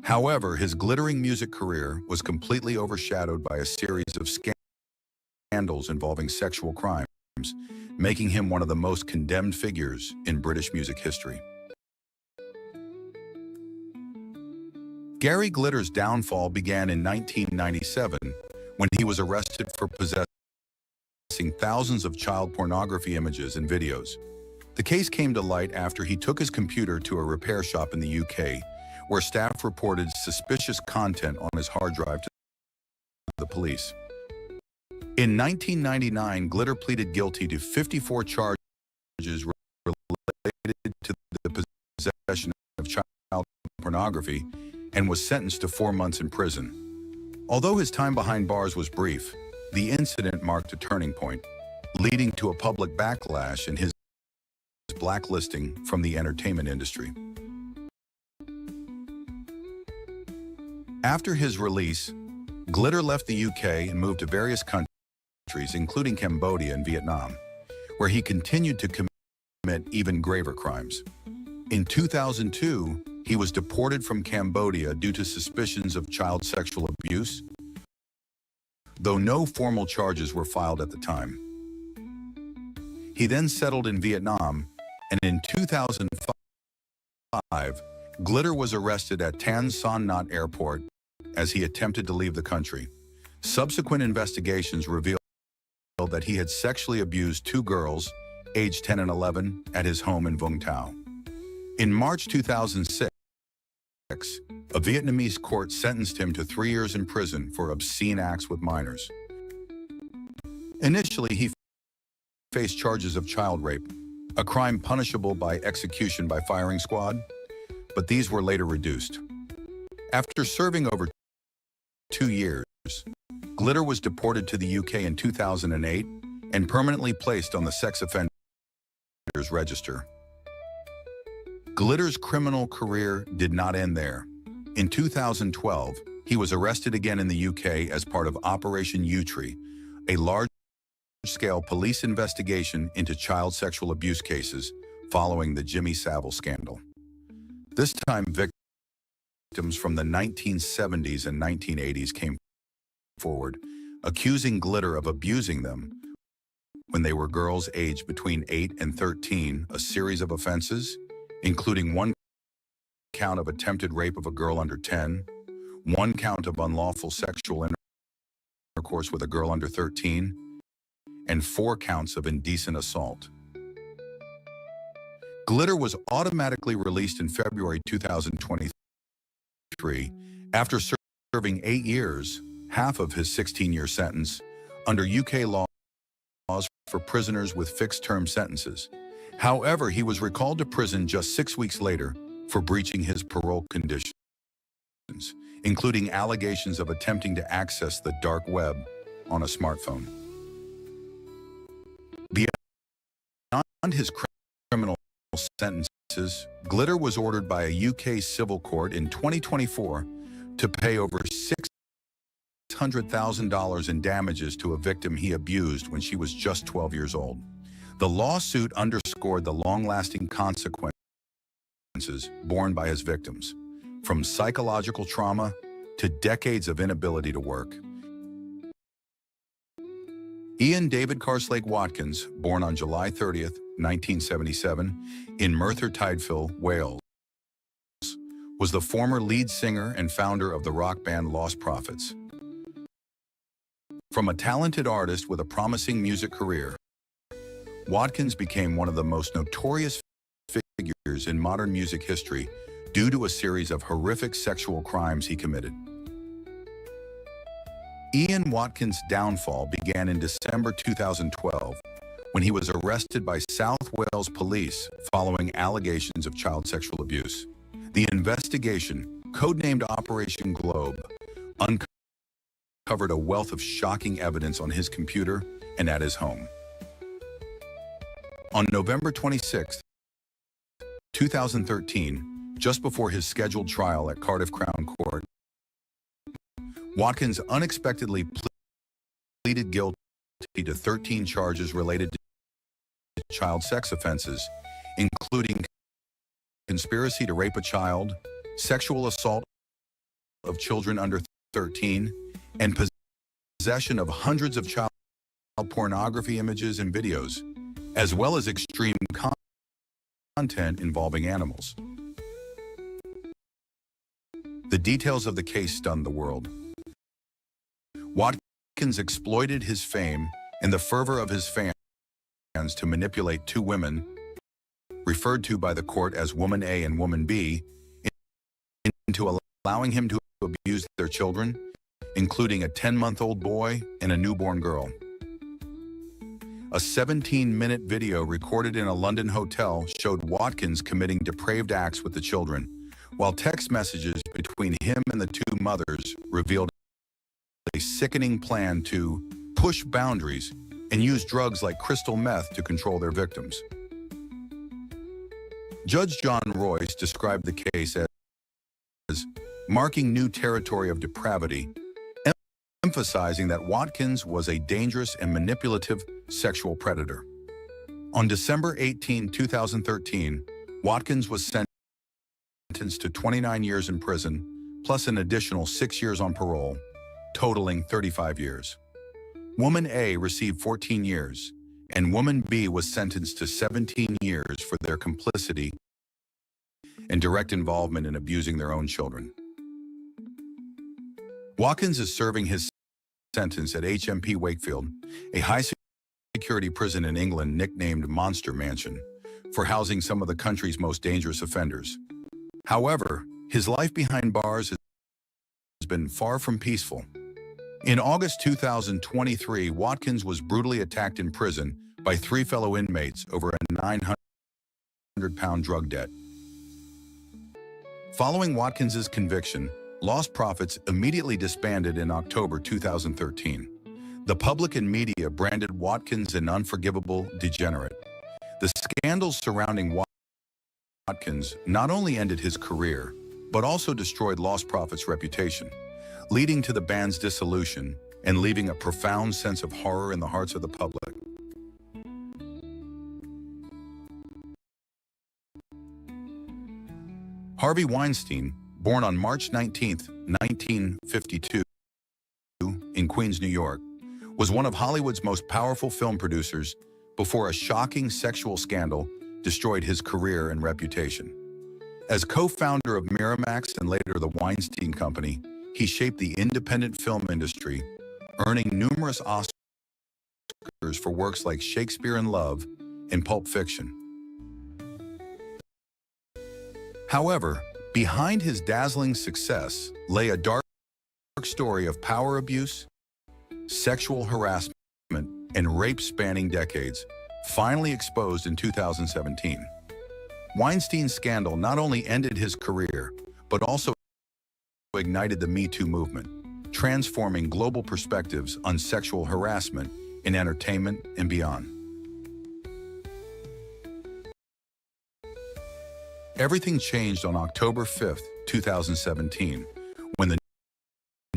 However, his glittering music career was completely overshadowed by a series of scandals involving sexual crimes, making him one of the most condemned figures in British music history. Gary Glitter's downfall began in 1997 when he was arrested for possessing thousands of child pornography images and videos. The case came to light after he took his computer to a repair shop in the UK, where staff reported suspicious content on his hard drive to the police. In 1999, Glitter pleaded guilty to 54 charges related to the possession of child pornography and was sentenced to 4 months in prison. Although his time behind bars was brief, the incident marked a turning point, leading to a public backlash and his blacklisting from the entertainment industry. After his release, Glitter left the UK and moved to various countries, including Cambodia and Vietnam, where he continued to commit even graver crimes. In 2002, he was deported from Cambodia due to suspicions of child sexual abuse, though no formal charges were filed at the time. He then settled in Vietnam, and in 2005, Glitter was arrested at Tan Son Nhat Airport as he attempted to leave the country. Subsequent investigations revealed that he had sexually abused 2 girls, aged 10 and 11, at his home in Vung Tau. In March 2006, a Vietnamese court sentenced him to 3 years in prison for obscene acts with minors. Initially, he faced charges of child rape, a crime punishable by execution by firing squad, but these were later reduced. After serving over 2 years, Glitter was deported to the UK in 2008 and permanently placed on the sex offenders register. Glitter's criminal career did not end there. In 2012, he was arrested again in the UK as part of Operation U-Tree, a large-scale police investigation into child sexual abuse cases following the Jimmy Savile scandal. This time, victims from the 1970s and 1980s came forward, accusing Glitter of abusing them when they were girls aged between 8 and 13, a series of offenses, including 1 count of attempted rape of a girl under 10, 1 count of unlawful sexual intercourse with a girl under 13, and 4 counts of indecent assault. Glitter was automatically released in February 2023 after serving 8 years, half of his 16-year sentence, under UK laws for prisoners with fixed-term sentences. However, he was recalled to prison just 6 weeks later for breaching his parole conditions, including allegations of attempting to access the dark web on a smartphone. Beyond his criminal sentences, Glitter was ordered by a UK civil court in 2024 to pay over $600,000 in damages to a victim he abused when she was just 12 years old. The lawsuit underscored the long-lasting consequences borne by his victims, from psychological trauma to decades of inability to work. Ian David Carslake Watkins, born on July 30th, 1977, in Merthyr Tydfil, Wales, was the former lead singer and founder of the rock band Lost Prophets. From a talented artist with a promising music career, Watkins became one of the most notorious figures in modern music history due to a series of horrific sexual crimes he committed. Ian Watkins' downfall began in December 2012 when he was arrested by South Wales police following allegations of child sexual abuse. The investigation, codenamed Operation Globe, uncovered a wealth of shocking evidence on his computer and at his home. On November 26, 2013, just before his scheduled trial at Cardiff Crown Court, Watkins unexpectedly pleaded guilty to 13 charges related to child sex offenses, including conspiracy to rape a child, sexual assault of children under 13, and possession of hundreds of child pornography images and videos, as well as extreme content involving animals. The details of the case stunned the world. Watkins exploited his fame and the fervor of his fans to manipulate two women, referred to by the court as Woman A and Woman B, into allowing him to abuse their children, including a 10-month-old boy and a newborn girl. A 17-minute video recorded in a London hotel showed Watkins committing depraved acts with the children, while text messages between him and the two mothers revealed a sickening plan to push boundaries and use drugs like crystal meth to control their victims. Judge John Royce described the case as marking new territory of depravity, emphasizing that Watkins was a dangerous and manipulative sexual predator. On December 18, 2013, Watkins was sentenced to 29 years in prison, plus an additional 6 years on parole, totaling 35 years. Woman A received 14 years, and Woman B was sentenced to 17 years for their complicity and direct involvement in abusing their own children. Watkins is serving his sentence at HMP Wakefield, a high-security prison in England nicknamed Monster Mansion, for housing some of the country's most dangerous offenders. However, his life behind bars has been far from peaceful. In August 2023, Watkins was brutally attacked in prison by 3 fellow inmates over a 900-pound drug debt. Following Watkins's conviction, Lost Prophets immediately disbanded in October 2013. The public and media branded Watkins an unforgivable degenerate. The scandals surrounding Watkins not only ended his career, but also destroyed Lost Prophets' reputation, leading to the band's dissolution and leaving a profound sense of horror in the hearts of the public. Harvey Weinstein, born on March 19, 1952, in Queens, New York, was one of Hollywood's most powerful film producers before a shocking sexual scandal destroyed his career and reputation. As co-founder of Miramax and later the Weinstein Company, he shaped the independent film industry, earning numerous Oscars for works like Shakespeare in Love and Pulp Fiction. However, behind his dazzling success lay a dark story of power abuse, sexual harassment, and rape spanning decades, finally exposed in 2017. Weinstein's scandal not only ended his career, but also ignited the Me Too movement, transforming global perspectives on sexual harassment in entertainment and beyond. Everything changed on October 5th, 2017, when the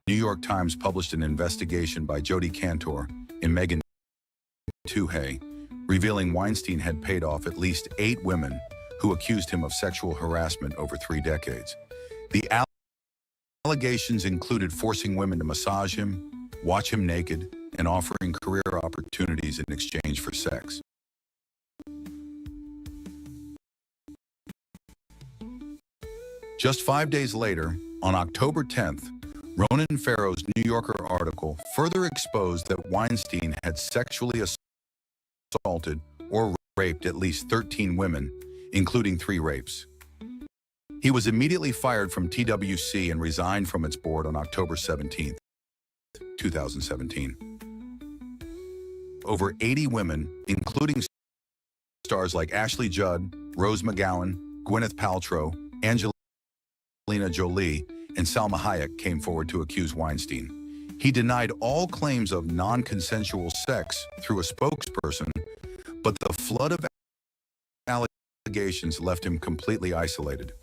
New York Times published an investigation by Jodi Kantor and Megan Tuhey, revealing Weinstein had paid off at least 8 women who accused him of sexual harassment over 3 decades. The allegations included forcing women to massage him, watch him naked, and offering career opportunities in exchange for sex. Just 5 days later, on October 10th, Ronan Farrow's New Yorker article further exposed that Weinstein had sexually assaulted or raped at least 13 women, including 3 rapes. He was immediately fired from TWC and resigned from its board on October 17, 2017. Over 80 women, including stars like Ashley Judd, Rose McGowan, Gwyneth Paltrow, Angelina Jolie, and Salma Hayek came forward to accuse Weinstein. He denied all claims of non-consensual sex through a spokesperson, but the flood of allegations left him completely isolated.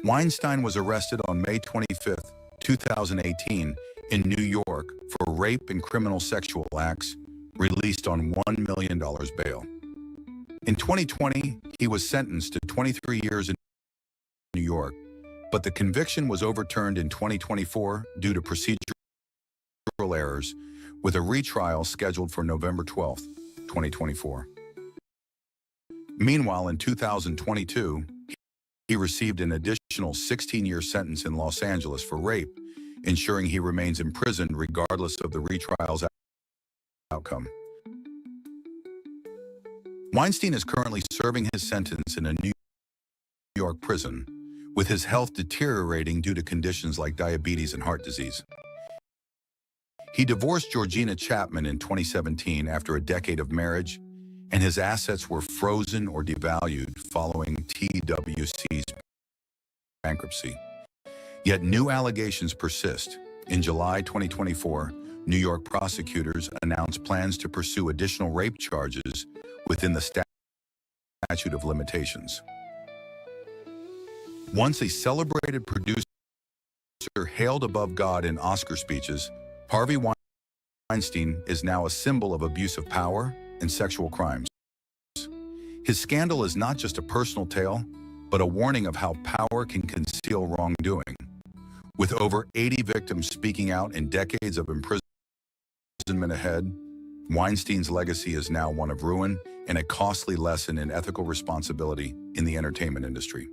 Weinstein was arrested on May 25, 2018, in New York for rape and criminal sexual acts, released on $1 million bail. In 2020, he was sentenced to 23 years in New York, but the conviction was overturned in 2024 due to procedural errors, with a retrial scheduled for November 12, 2024. Meanwhile, in 2022, he received an additional 16-year sentence in Los Angeles for rape, ensuring he remains imprisoned regardless of the retrial's outcome. Weinstein is currently serving his sentence in a New York prison, with his health deteriorating due to conditions like diabetes and heart disease. He divorced Georgina Chapman in 2017 after a decade of marriage, and his assets were frozen or devalued following TWC's bankruptcy. Yet new allegations persist. In July 2024, New York prosecutors announced plans to pursue additional rape charges within the statute of limitations. Once a celebrated producer hailed above God in Oscar speeches, Harvey Weinstein is now a symbol of abuse of power and sexual crimes. His scandal is not just a personal tale, but a warning of how power can conceal wrongdoing. With over 80 victims speaking out and decades of imprisonment ahead, Weinstein's legacy is now one of ruin and a costly lesson in ethical responsibility in the entertainment industry.